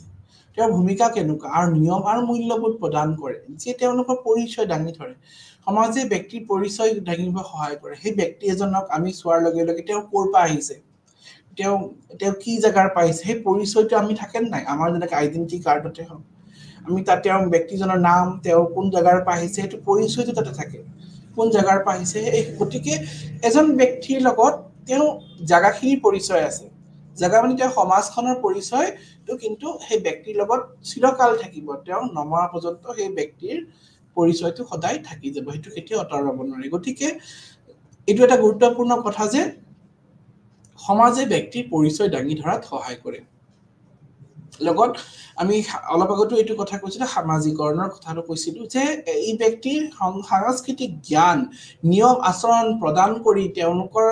তেওঁৰ ভূমিকা কেনেকুৱা আৰু নিয়ম আৰু মূল্যবোধ প্ৰদান কৰে যে তেওঁলোকৰ পৰিচয় দাঙি ধৰে সমাজে ব্যক্তিৰ পৰিচয় দাঙিব সহায় কৰে সেই ব্যক্তি এজনক আমি চোৱাৰ লগে লগে তেওঁ ক'ৰ পৰা আহিছে তেওঁ কি জাগাৰ পাইছে সেই পৰিচয়টো আমি থাকে নাই আমাৰ যেনেকৈ আইডেন্টিটি কাৰ্ডতে হওক আমি তাতে তেওঁৰ ব্যক্তিজনৰ নাম তেওঁ কোন জাগাৰ পৰা আহিছে সেইটো পৰিচয়টো তাতে থাকে কোন জাগাৰ পৰা আহিছে এই গতিকে এজন ব্যক্তিৰ লগত তেওঁ জাগাখিনিৰ পৰিচয় আছে জাগা মানে তেওঁ সমাজখনৰ পৰিচয়টো কিন্তু সেই ব্যক্তিৰ লগত চিৰকাল থাকিব তেওঁ নমৰা পৰ্যন্ত সেই ব্যক্তিৰ পৰিচয়টো সদায় থাকি যাব সেইটো কেতিয়াও আঁতৰাব নোৱাৰে গতিকে এইটো এটা গুৰুত্বপূৰ্ণ কথা যে সমাজে ব্যক্তিৰ পৰিচয় দাঙি ধৰাত সহায় কৰে লগত আমি অলপ আগতে এইটো কথা কৈছিলো সামাজিকৰণৰ কথাটো কৈছিলো যে এই ব্যক্তিৰ সাংস্কৃতিক জ্ঞান নিয়ম আচৰণ প্ৰদান কৰি তেওঁলোকৰ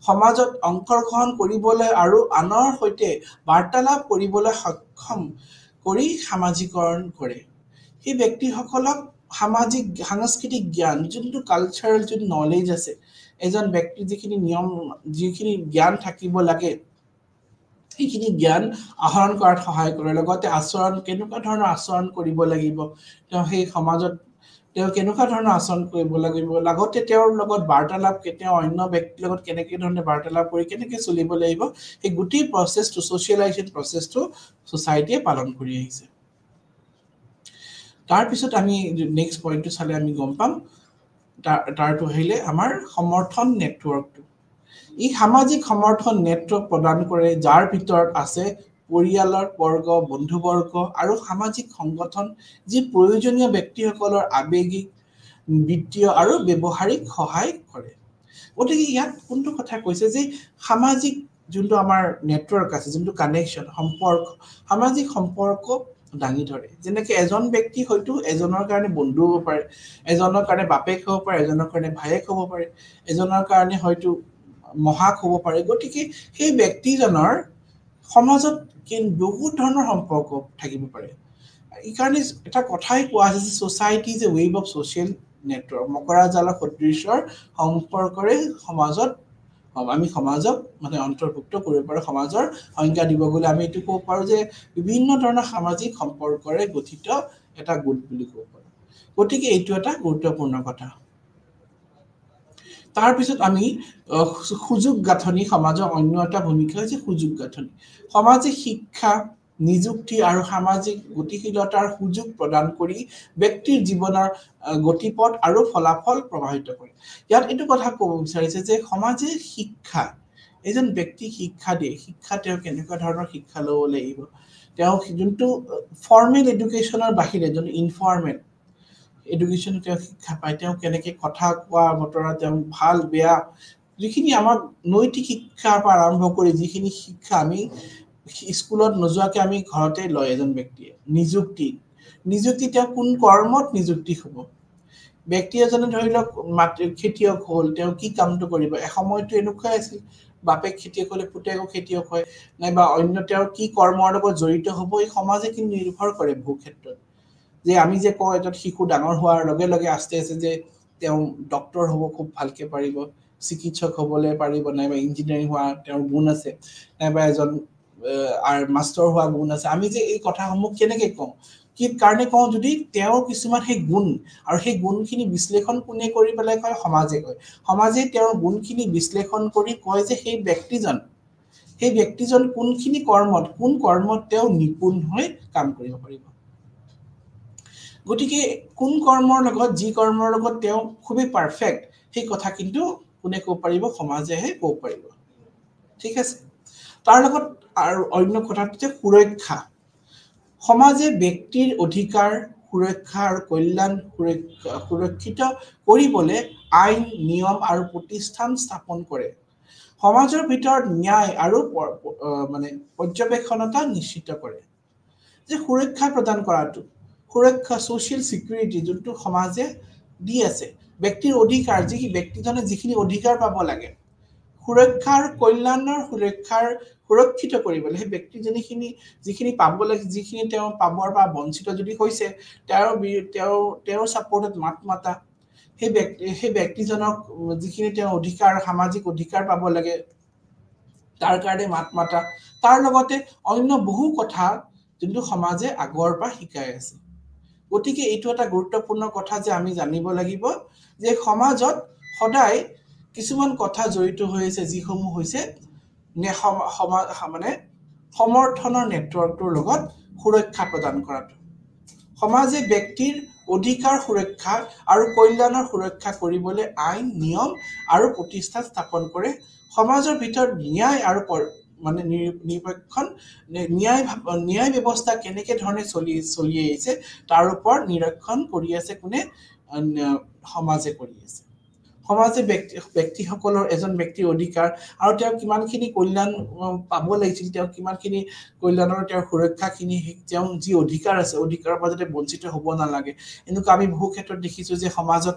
সমাজত অংশগ্ৰহণ কৰিবলৈ আৰু আনৰ সৈতে বাৰ্তালাপ কৰিবলৈ সক্ষম কৰি সামাজিকৰণ কৰে সেই ব্যক্তিসকলক সাংস্কৃতিক জ্ঞান যোনটো কালচাৰেল যোনটো নলেজ আছে এজন ব্যক্তিৰ যিখিনি নিয়ম যিখিনি জ্ঞান থাকিব লাগে এইখিনি জ্ঞান আহৰণ কৰাত সহায় কৰে লগতে আচৰণ কেনেকুৱা ধৰণৰ আচৰণ কৰিব লাগিব তেওঁ সেই সমাজত তেওঁ কেনেকুৱা ধৰণৰ আচৰণ কৰিব লাগিব লগতে তেওঁৰ লগত বাৰ্তালাপ কেতিয়াও অন্য ব্যক্তিৰ লগত কেনেকৈ ধৰণে বাৰ্তালাপ কৰি কেনেকৈ চলিব লাগিব এই গোটেই প্ৰচেছটো সোশ্যালাইজেশ্যন প্ৰচেছটো সোসাইটিয়ে পালন কৰি আহিছে তাৰ পিছত আমি নেক্সট পইণ্টটো চালে আমি গম পাম তাৰটো আহিলে আমাৰ সমৰ্থন নেটৱৰ্কটো ই সামাজিক সমৰ্থন নেটৱৰ্ক প্ৰদান কৰে যাৰ ভিতৰত আছে পৰিয়ালৰ বৰ্গ বন্ধুবৰ্গ আৰু সামাজিক সংগঠন যি প্ৰয়োজনীয় ব্যক্তিসকলৰ আবেগিক বিত্তীয় আৰু ব্যৱহাৰিক সহায় কৰে গতিকে ইয়াত কোনটো কথা কৈছে যে সামাজিক যোনটো আমাৰ নেটৱৰ্ক আছে যোনটো কানেকশ্যন সম্পৰ্ক সামাজিক সম্পৰ্ক দাঙি ধৰে যেনেকৈ এজন ব্যক্তি হয়তো এজনৰ কাৰণে বন্ধু হ'ব পাৰে এজনৰ কাৰণে বাপেক হ'ব পাৰে এজনৰ কাৰণে ভায়েক হ'ব পাৰে এজনৰ কাৰণে হয়তো মহাক হ'ব পাৰে গতিকে সেই ব্যক্তিজনৰ সমাজত বহুত ধৰণৰ সম্পৰ্ক থাকিব পাৰে এইকাৰণে এটা কথাই কোৱা আছে যে society is a web of social network মকৰা জালৰ সদৃশ্য সম্পৰ্কৰে সমাজত আমি সমাজক মানে অন্তৰ্ভুক্ত কৰিব পাৰো সমাজৰ সংজ্ঞা দিব গলে আমি এটো ক'ব পাৰো যে বিভিন্ন ধৰণৰ সামাজিক সম্পৰ্কৰে গঠিত এটা গোট বুলি ক'ব পাৰো গতিকে এইটো এটা গুৰুত্বপূৰ্ণ কথা তাৰ পিছত আমি সুযোগ গাঁথনি সমাজৰ অন্য এটা ভূমিকা হৈছে সুযোগ গাঁথনি সমাজে শিক্ষা নিযুক্তি আৰু সামাজিক গতিশীলতাৰ সুযোগ প্ৰদান কৰি ব্যক্তিৰ জীৱনৰ গতিপথ আৰু ফলাফল প্ৰভাৱিত কৰে ইয়াত এটো কথা ক'ব বিচাৰিছে যে সমাজে শিক্ষা এজন ব্যক্তি শিক্ষা দিয়ে শিক্ষা তেওঁ কেনেকুৱা ধৰণৰ শিক্ষা ল'ব লাগিব তেওঁ যোনটো ফৰ্মেল এডুকেশ্যনৰ বাহিৰে যোনটো ইনফৰ্মেল এডুকেশ্যন তেওঁ শিক্ষা পায় তেওঁ কেনেকৈ কথা কোৱা বতৰা তেওঁ ভাল বেয়া যিখিনি আমাৰ নৈতিক শিক্ষাৰ পৰা আৰম্ভ কৰি যিখিনি শিক্ষা আমি স্কুলত নোযোৱাকৈ আমি ঘৰতে লয় এজন ব্যক্তিয়ে নিযুক্তি তেওঁ কোন কৰ্মত নিযুক্তি হ'ব ব্যক্তি এজনে ধৰি লওক খেতিয়ক হ'ল তেওঁ কি কামটো কৰিব এসময়তো এনেকুৱাই আছিল বাপেক খেতিয়ক হ'লে পুতেকো খেতিয়ক হয় নাইবা অন্য তেওঁৰ কি কৰ্মৰ লগত জড়িত হ'ব এই সমাজে কিন্তু নিৰ্ভৰ কৰে বহু ক্ষেত্ৰত যে আমি যে কওঁ এটা শিশু ডাঙৰ হোৱাৰ লগে লগে আস্তে আস্তে যে তেওঁ ডক্টৰ হ'ব খুব ভালকে পাৰিব চিকিৎসক হ'বলৈ পাৰিব নাইবা ইঞ্জিনিয়াৰিং হোৱা তেওঁৰ গুণ আছে নাইবা এজন মাষ্টৰ হোৱা গুণ আছে আমি যে এই কথাসমূহ কেনেকৈ কওঁ কি কাৰণে কওঁ যদি তেওঁৰ কিছুমান সেই গুণ আৰু সেই গুণখিনি বিশ্লেষণ কোনে কৰি পেলাই কয় সমাজে তেওঁৰ গুণখিনি বিশ্লেষণ কৰি কয় যে সেই ব্যক্তিজন কোনখিনি কৰ্মত তেওঁ নিপুণ হৈ কাম কৰিব পাৰিব গতিকে কোন কৰ্মৰ লগত যি কৰ্মৰ লগত তেওঁ খুবেই পাৰফেক্ট সেই কথা কিন্তু কোনে ক'ব পাৰিব সমাজেহে ক'ব পাৰিব ঠিক আছে তাৰ লগত আৰু অন্য কথাটো যে সুৰক্ষা সমাজে ব্যক্তিৰ অধিকাৰ সুৰক্ষা আৰু কল্যাণ সুৰক্ষিত কৰিবলৈ আইন নিয়ম আৰু প্ৰতিষ্ঠান স্থাপন কৰে সমাজৰ ভিতৰত ন্যায় আৰু মানে পৰ্যবেক্ষণতা নিশ্চিত কৰে যে সুৰক্ষা প্ৰদান কৰাটো সুৰক্ষা সোশ্যাল সিকিউৰিটি যোনটো সমাজে দি আছে ব্যক্তিৰ অধিকাৰ যি ব্যক্তিজনে যিখিনি অধিকাৰ পাব লাগে সুৰক্ষা আৰু কল্যাণৰ সুৰক্ষিত কৰিবলৈ সেই ব্যক্তিজনীখিনি যিখিনি পাব লাগে যিখিনি তেওঁ পাবৰ বা বঞ্চিত যদি হৈছে তেওঁৰ সাপোৰ্টত মাত মাতা সেই ব্যক্তিজনক যিখিনি তেওঁ অধিকাৰ সামাজিক অধিকাৰ পাব লাগে তাৰ কাৰণে মাত মাতা তাৰ লগতে অন্য বহু কথা যোনটো সমাজে আগৰ পৰা শিকাই আছে গতিকে এইটো এটা গুৰুত্বপূৰ্ণ কথা যে আমি জানিব লাগিব যে সমাজত সদায় কিছুমান কথা জড়িত হৈ আছে যিসমূহ হৈছে মানে সমৰ্থনৰ নেটৱৰ্কটোৰ লগত সুৰক্ষা প্ৰদান কৰাটো সমাজে ব্যক্তিৰ অধিকাৰ সুৰক্ষা আৰু কল্যাণৰ সুৰক্ষা কৰিবলৈ আইন নিয়ম আৰু প্ৰতিষ্ঠান স্থাপন কৰে সমাজৰ ভিতৰত ন্যায় আৰু মানে নিৰপেক্ষ ন্যায় ব্যৱস্থা কেনেকে ধৰণে চলি আহিছে তাৰ ওপৰত নিৰীক্ষণ কৰি আছে কোনে সমাজে কৰি আছে সমাজে ব্যক্তিসকলৰ এজন ব্যক্তিৰ অধিকাৰ আৰু তেওঁ কিমানখিনি কল্যাণ পাব লাগিছিল তেওঁ কিমানখিনি কল্যাণৰ তেওঁৰ সুৰক্ষাখিনি তেওঁ যি অধিকাৰ আছে অধিকাৰৰ পৰা যাতে বঞ্চিত হ'ব নালাগে এনেকুৱা আমি বহু ক্ষেত্ৰত দেখিছো যে সমাজত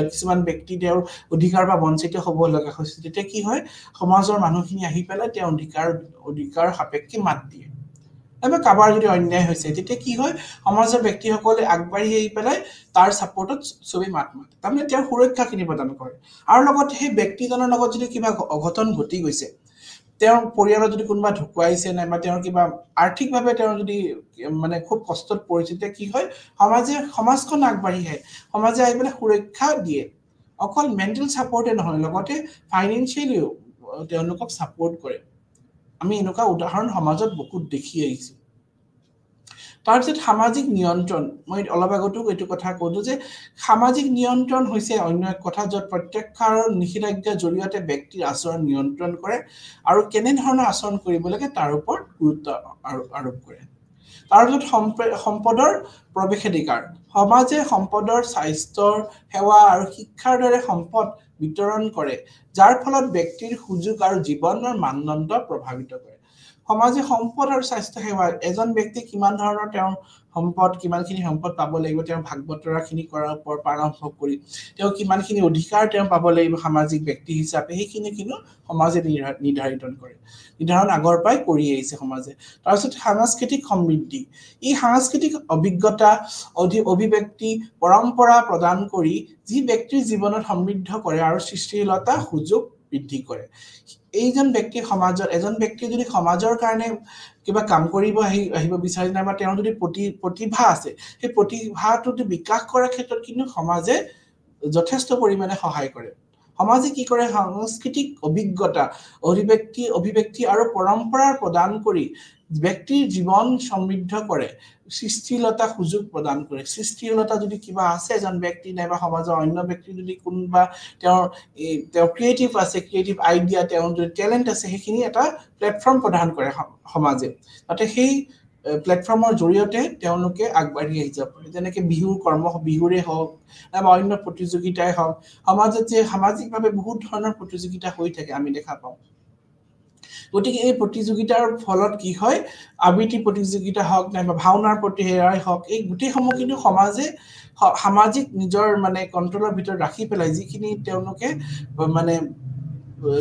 কিছুমান ব্যক্তি তেওঁৰ অধিকাৰ বা বঞ্চিত হ'ব লগা হৈছে তেতিয়া কি হয় সমাজৰ মানুহখিনি আহি পেলাই তেওঁ অধিকাৰ সাপেক্ষে মাত দিয়ে এবাৰ কাবাৰ যদি অন্যায় হৈছে তেতিয়া কি হয় সমাজৰ ব্যক্তিসকলে আগবাঢ়ি আহি পেলাই তাৰ সাপোৰ্টত সবে মাত মাতে তাৰমানে তেওঁ সুৰক্ষাখিনি প্ৰদান কৰে আৰু লগতে সেই ব্যক্তিজনৰ লগত যদি কিবা অঘটন ঘটি গৈছে তেওঁৰ পৰিয়ালত যদি কোনোবা ঢুকুৱাইছে নাইবা তেওঁৰ কিবা আৰ্থিকভাৱে তেওঁৰ যদি মানে খুব কষ্টত পৰিছে তেতিয়া কি হয় সমাজখন আগবাঢ়ি আহে সমাজে আহি পেলাই সুৰক্ষা দিয়ে অকল মেণ্টেল সাপোৰ্টে নহয় লগতে ফাইনেন্সিয়েলিও তেওঁলোকক সাপোৰ্ট কৰে আমি এনেকুৱা উদাহৰণ সমাজত বহুত দেখি আহিছো তাৰপিছত সামাজিক নিয়ন্ত্ৰণ মই অলপ আগতো এইটো কথা ক'লো যে সামাজিক নিয়ন্ত্ৰণ হৈছে অন্য এক কথা য'ত প্ৰত্যক্ষ আৰু নিষেধাজ্ঞাৰ জৰিয়তে ব্যক্তিৰ আচৰণ নিয়ন্ত্ৰণ কৰে আৰু কেনে ধৰণৰ আচৰণ কৰিব লাগে তাৰ ওপৰত গুৰুত্ব আৰোপ কৰে তাৰপিছত সম্পদৰ প্ৰৱেশাধিকাৰ সমাজে সম্পদৰ স্বাস্থ্যৰ সেৱা আৰু শিক্ষাৰ দৰে সম্পদ বিতৰণ কৰে যাৰ ফলত ব্যক্তিৰ সুযোগ আৰু জীৱনৰ মানদণ্ড প্ৰভাৱিত কৰে সমাজে সম্পদ আৰু স্বাস্থ্য সেৱা এজন ব্যক্তি কিমান ধৰণৰ তেওঁৰ সম্পদ কিমানখিনি সম্পদ পাব লাগিব তেওঁৰ ভাগ বতৰাখিনি কৰাৰ ওপৰত আৰম্ভ কৰি তেওঁ কিমানখিনি অধিকাৰ তেওঁ পাব লাগিব সামাজিক ব্যক্তি হিচাপে সেইখিনি কিন্তু সমাজে নিৰ্ধাৰণ আগৰ পৰাই কৰি আহিছে সমাজে তাৰপিছত সাংস্কৃতিক সমৃদ্ধি এই সাংস্কৃতিক অভিজ্ঞতা অভিব্যক্তি পৰম্পৰা প্ৰদান কৰি যি ব্যক্তিৰ জীৱনত সমৃদ্ধ কৰে আৰু সৃষ্টিশীলতা সুযোগ বৃদ্ধি কৰে এইজন ব্যক্তি সমাজৰ এজন ব্যক্তি যদি সমাজৰ কাৰণে কিবা কাম কৰিব আহিব বিচাৰে না বা তেওঁৰ যদি প্ৰতিভা আছে সেই প্ৰতিভাটো বিকাশ কৰাৰ ক্ষেত্ৰত কিন্তু সমাজে যথেষ্ট পৰিমাণে সহায় কৰে সমাজে কি কৰে সাংস্কৃতিক অভিজ্ঞতা অভিব্যক্তি আৰু পৰম্পৰা প্ৰদান কৰি ব্যক্তিৰ জীৱন সমৃদ্ধ কৰে সৃষ্টিশীলতা সুযোগ প্ৰদান কৰে সৃষ্টিশীলতা যদি কিবা আছে এজন ব্যক্তি নাইবা সমাজৰ অন্য ব্যক্তি যদি কোনোবা তেওঁৰ ক্ৰিয়েটিভ আছে ক্ৰিয়েটিভ আইডিয়া তেওঁৰ যদি টেলেণ্ট আছে সেইখিনি এটা প্লেটফৰ্ম প্ৰদান কৰে সমাজে তাতে সেই প্লেটফৰ্মৰ জৰিয়তে তেওঁলোকে আগবাঢ়ি আহি যাব পাৰে যেনেকৈ বিহুৰে হওক নাইবা অন্য প্ৰতিযোগিতাই হওক সমাজত যে সামাজিকভাৱে বহুত ধৰণৰ প্ৰতিযোগিতা হৈ থাকে আমি দেখা পাওঁ গতিকে এই প্ৰতিযোগিতাৰ ফলত কি হয় আবৃত্তি প্ৰতিযোগিতা হওক নাইবা ভাওনাৰ প্ৰতিহেৰাই হওক এই গোটেইসমূহ কিন্তু সমাজে সামাজিক নিজৰ মানে কণ্ট্ৰলৰ ভিতৰত ৰাখি পেলাই যিখিনি তেওঁলোকে মানে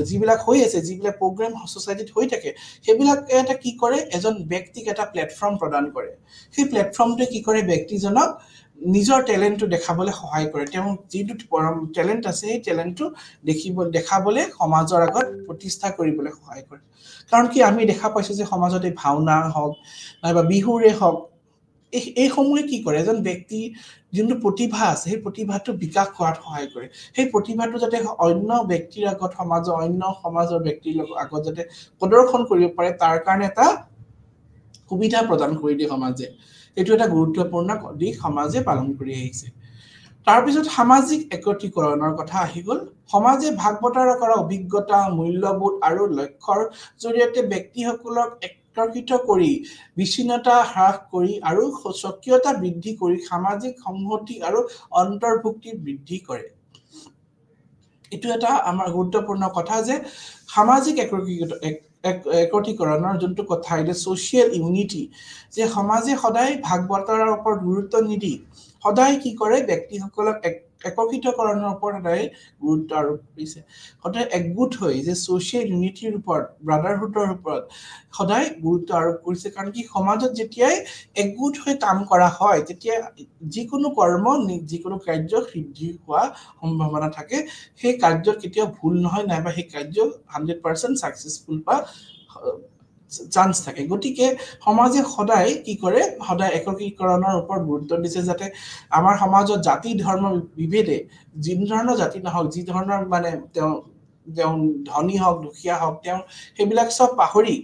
যিবিলাক হৈ আছে যিবিলাক প্ৰগ্ৰাম সোসাইটিত হৈ থাকে সেইবিলাক এটা কি কৰে এজন ব্যক্তিক এটা প্লেটফৰ্ম প্ৰদান কৰে সেই প্লেটফৰ্মটোৱে কি কৰে ব্যক্তিজনক নিজৰ টেলেণ্টটো দেখাবলৈ সহায় কৰে তেওঁ যিটো টেলেণ্ট আছে সেই টেলেণ্টটো দেখাবলৈ সমাজৰ আগত প্ৰতিষ্ঠা কৰিবলৈ সহায় কৰে কাৰণ কি আমি দেখা পাইছো যে সমাজত এই ভাওনা হওক নাইবা বিহুৰে হওক এই সমূহে কি কৰে এজন ব্যক্তি যোনটো প্ৰতিভা আছে সেই প্ৰতিভাটো বিকাশ কৰাত সহায় কৰে সেই প্ৰতিভাটো যাতে অন্য ব্যক্তিৰ আগত সমাজৰ ব্যক্তিৰ আগত যাতে প্ৰদৰ্শন কৰিব পাৰে তাৰ কাৰণে এটা সুবিধা প্ৰদান কৰি দিয়ে সমাজে এইটো এটা গুৰুত্বপূৰ্ণ দিশ সমাজে পালন কৰি আহিছে তাৰপিছত সামাজিক একত্ৰীকৰণৰ কথা আহি গ'ল সমাজে ভাগ বতৰা কৰা অভিজ্ঞতা মূল্যবোধ আৰু লক্ষ্যৰ জৰিয়তে ব্যক্তিসকলক একত্ৰিত কৰি বিচ্ছিন্নতা হ্ৰাস কৰি আৰু সক্ৰিয়তা বৃদ্ধি কৰি সামাজিক সংহতি আৰু অন্তৰ্ভুক্তি বৃদ্ধি কৰে এইটো এটা আমাৰ গুৰুত্বপূৰ্ণ কথা যে সামাজিক একত্ৰীকৰণৰ যোনটো কথা এটা সোশ্যাল ইউনিটি যে সমাজে সদায় ভাগ বতৰাৰ ওপৰত গুৰুত্ব নিদি সদায় কি কৰে ব্যক্তিসকলক একত্ৰীকৰণৰ ওপৰত সদায় গুৰুত্ব আৰোপ কৰিছে সদায় একগোট হৈ যে সোশ্যাল ইউনিটিৰ ওপৰত ব্ৰাদাৰহুডৰ ওপৰত সদায় গুৰুত্ব আৰোপ কৰিছে কাৰণ কি সমাজত যেতিয়াই একগোট হৈ কাম কৰা হয় তেতিয়া যিকোনো কৰ্ম যিকোনো কাৰ্য সিদ্ধি হোৱা সম্ভাৱনা থাকে সেই কাৰ্য কেতিয়াও ভুল নহয় নাইবা সেই কাৰ্য 100% সাকসেসফুল বা চান্স থাকে গতিকে সমাজে সদায় কি কৰে সদায় একত্ৰীকৰণৰ ওপৰত গুৰুত্ব দিছে যাতে আমাৰ সমাজত জাতি ধৰ্ম বিভেদে যি ধৰণৰ জাতি নহওক যি ধৰণৰ মানে তেওঁ ধনী হওক দুখীয়া হওক তেওঁ সেইবিলাক সব পাহৰি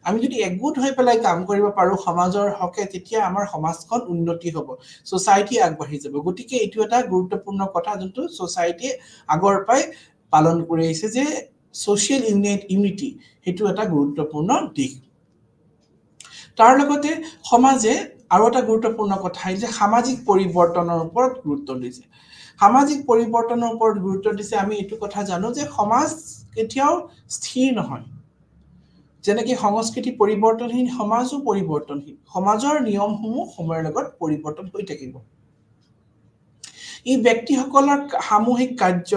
আমি যদি একগোট হৈ পেলাই কাম কৰিব পাৰো সমাজৰ হকে তেতিয়া আমাৰ সমাজখন উন্নতি হ'ব সোসাইটি আগবাঢ়ি যাব গতিকে এইটো এটা গুৰুত্বপূৰ্ণ কথা যোনটো সোসাইটি আগৰ পৰাই পালন কৰি আহিছে যে সোশ্যাল ইউনিটি হেতু এটা গুৰুত্বপূৰ্ণ দিশ তাৰ লগতে সমাজে আৰু এটা গুৰুত্বপূৰ্ণ কথা যে সামাজিক পৰিৱৰ্তনৰ ওপৰত গুৰুত্ব দিছে সামাজিক পৰিৱৰ্তনৰ ওপৰত গুৰুত্ব দিছে আমি এইটো কথা জানো যে সমাজ কেতিয়াও স্থিৰ নহয় যেনেকৈ সংস্কৃতি পৰিৱৰ্তনহীন সমাজও পৰিৱৰ্তনহীন সমাজৰ নিয়মসমূহ সময়ৰ লগত পৰিৱৰ্তন হৈ থাকিব ই ব্যক্তিসকলৰ সামূহিক কাৰ্য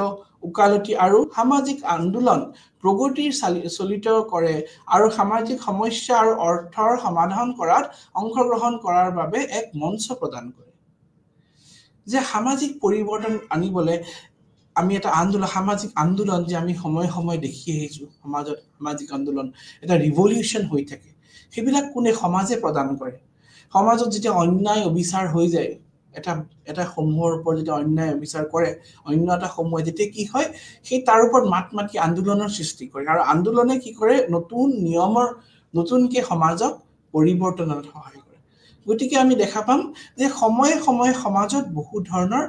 উকালতি আৰু সামাজিক আন্দোলন প্ৰগতিৰ চলিত কৰে আৰু সামাজিক সমস্যা আৰু অৰ্থৰ সমাধান কৰাত অংশগ্ৰহণ কৰাৰ বাবে এক মঞ্চ প্ৰদান কৰে যে সামাজিক পৰিৱৰ্তন আনিবলৈ আমি এটা সামাজিক আন্দোলন যে আমি সময় দেখি আহিছো সমাজত সামাজিক আন্দোলন এটা ৰিভলিউশন হৈ থাকে সেইবিলাক কোনে সমাজে প্ৰদান কৰে সমাজত যেতিয়া অন্যায় অবিচাৰ হৈ যায় এটা সমূহৰ ওপৰত যেতিয়া অন্যায় অবিচাৰ কৰে অন্য এটা সমূহ যেতিয়া কি হয় সেই তাৰ ওপৰত মাতি আন্দোলনৰ সৃষ্টি কৰে আৰু আন্দোলনে কি কৰে নতুন নিয়মৰ নতুনকে সমাজক পৰিৱৰ্তনত সহায় কৰে গতিকে আমি দেখা পাম যে সময়ে সময়ে সমাজত বহু ধৰণৰ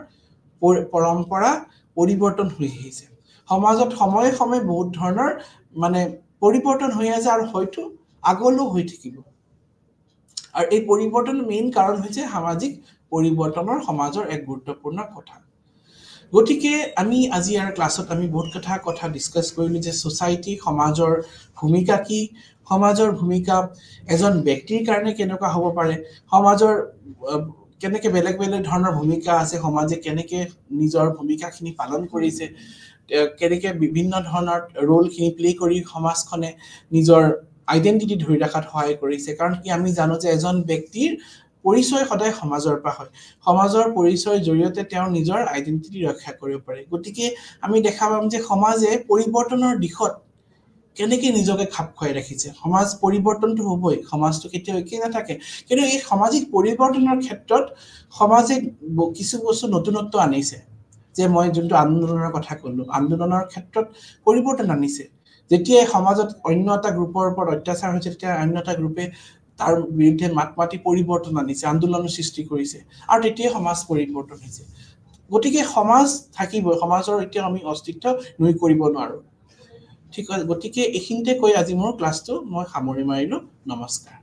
পৰম্পৰা পৰিৱৰ্তন হৈ আহিছে সমাজত সময়ে সময়ে বহুত ধৰণৰ মানে পৰিৱৰ্তন হৈ আছে আৰু হয়তো আগলৈও হৈ থাকিব আৰু এই পৰিৱৰ্তন মেইন কাৰণ হৈছে সামাজিক পৰিৱৰ্তনৰ সমাজৰ এক গুৰুত্বপূৰ্ণ কথা গতিকে আমি আজি আৰু ক্লাছত আমি বহুত কথা ডিসকাস কৰিলো যে সোসাইটি সমাজৰ ভূমিকা কি সমাজৰ ভূমিকা এজন ব্যক্তিৰ কাৰণে কেনেকুৱা হ'ব পাৰে সমাজৰ কেনেকে বেলেগ বেলেগ ধৰণৰ ভূমিকা আছে সমাজে কেনেকে নিজৰ ভূমিকাখিনি পালন কৰিছে কেনেকে বিভিন্ন ধৰণৰ ৰোলখিনি প্লে কৰি সমাজখনে নিজৰ আইডেন্টিটি ধৰি ৰাখাত সহায় কৰিছে কাৰণ কি আমি জানো যে এজন ব্যক্তিৰ পৰিচয় সদায় সমাজৰ পৰা হয় সমাজৰ পৰিচয়ৰ জৰিয়তে তেওঁ নিজৰ আইডেন্টিটি ৰক্ষা কৰিব পাৰে গতিকে আমি দেখা পাম যে সমাজে পৰিৱৰ্তনৰ দিশত কেনেকে নিজকে খাপ খুৱাই ৰাখিছে সমাজ পৰিৱৰ্তনটো হ'বই সমাজটো কেতিয়াও একে নাথাকে কিন্তু এই সামাজিক পৰিৱৰ্তনৰ ক্ষেত্ৰত সমাজে কিছু বস্তু নতুনত্ব আনিছে যে মই যোনটো আন্দোলনৰ কথা ক'লো আন্দোলনৰ ক্ষেত্ৰত পৰিৱৰ্তন আনিছে যেতিয়া সমাজত অন্য এটা গ্ৰুপৰ ওপৰত অত্যাচাৰ হৈছে তেতিয়া অন্য এটা গ্ৰুপে তাৰ বিৰুদ্ধে মাতমাতি পৰিৱৰ্তন আনিছে আন্দোলনৰ সৃষ্টি কৰিছে আৰু তেতিয়া সমাজ পৰিৱৰ্তন হৈছে গতিকে সমাজ থাকিব সমাজৰ এতিয়া আমি অস্তিত্ব নুই কৰিব নোৱাৰো ঠিক আছে গতিকে এইখিনিতে কৈ আজি মোৰ ক্লাছটো মই সামৰি মাৰিলো নমস্কাৰ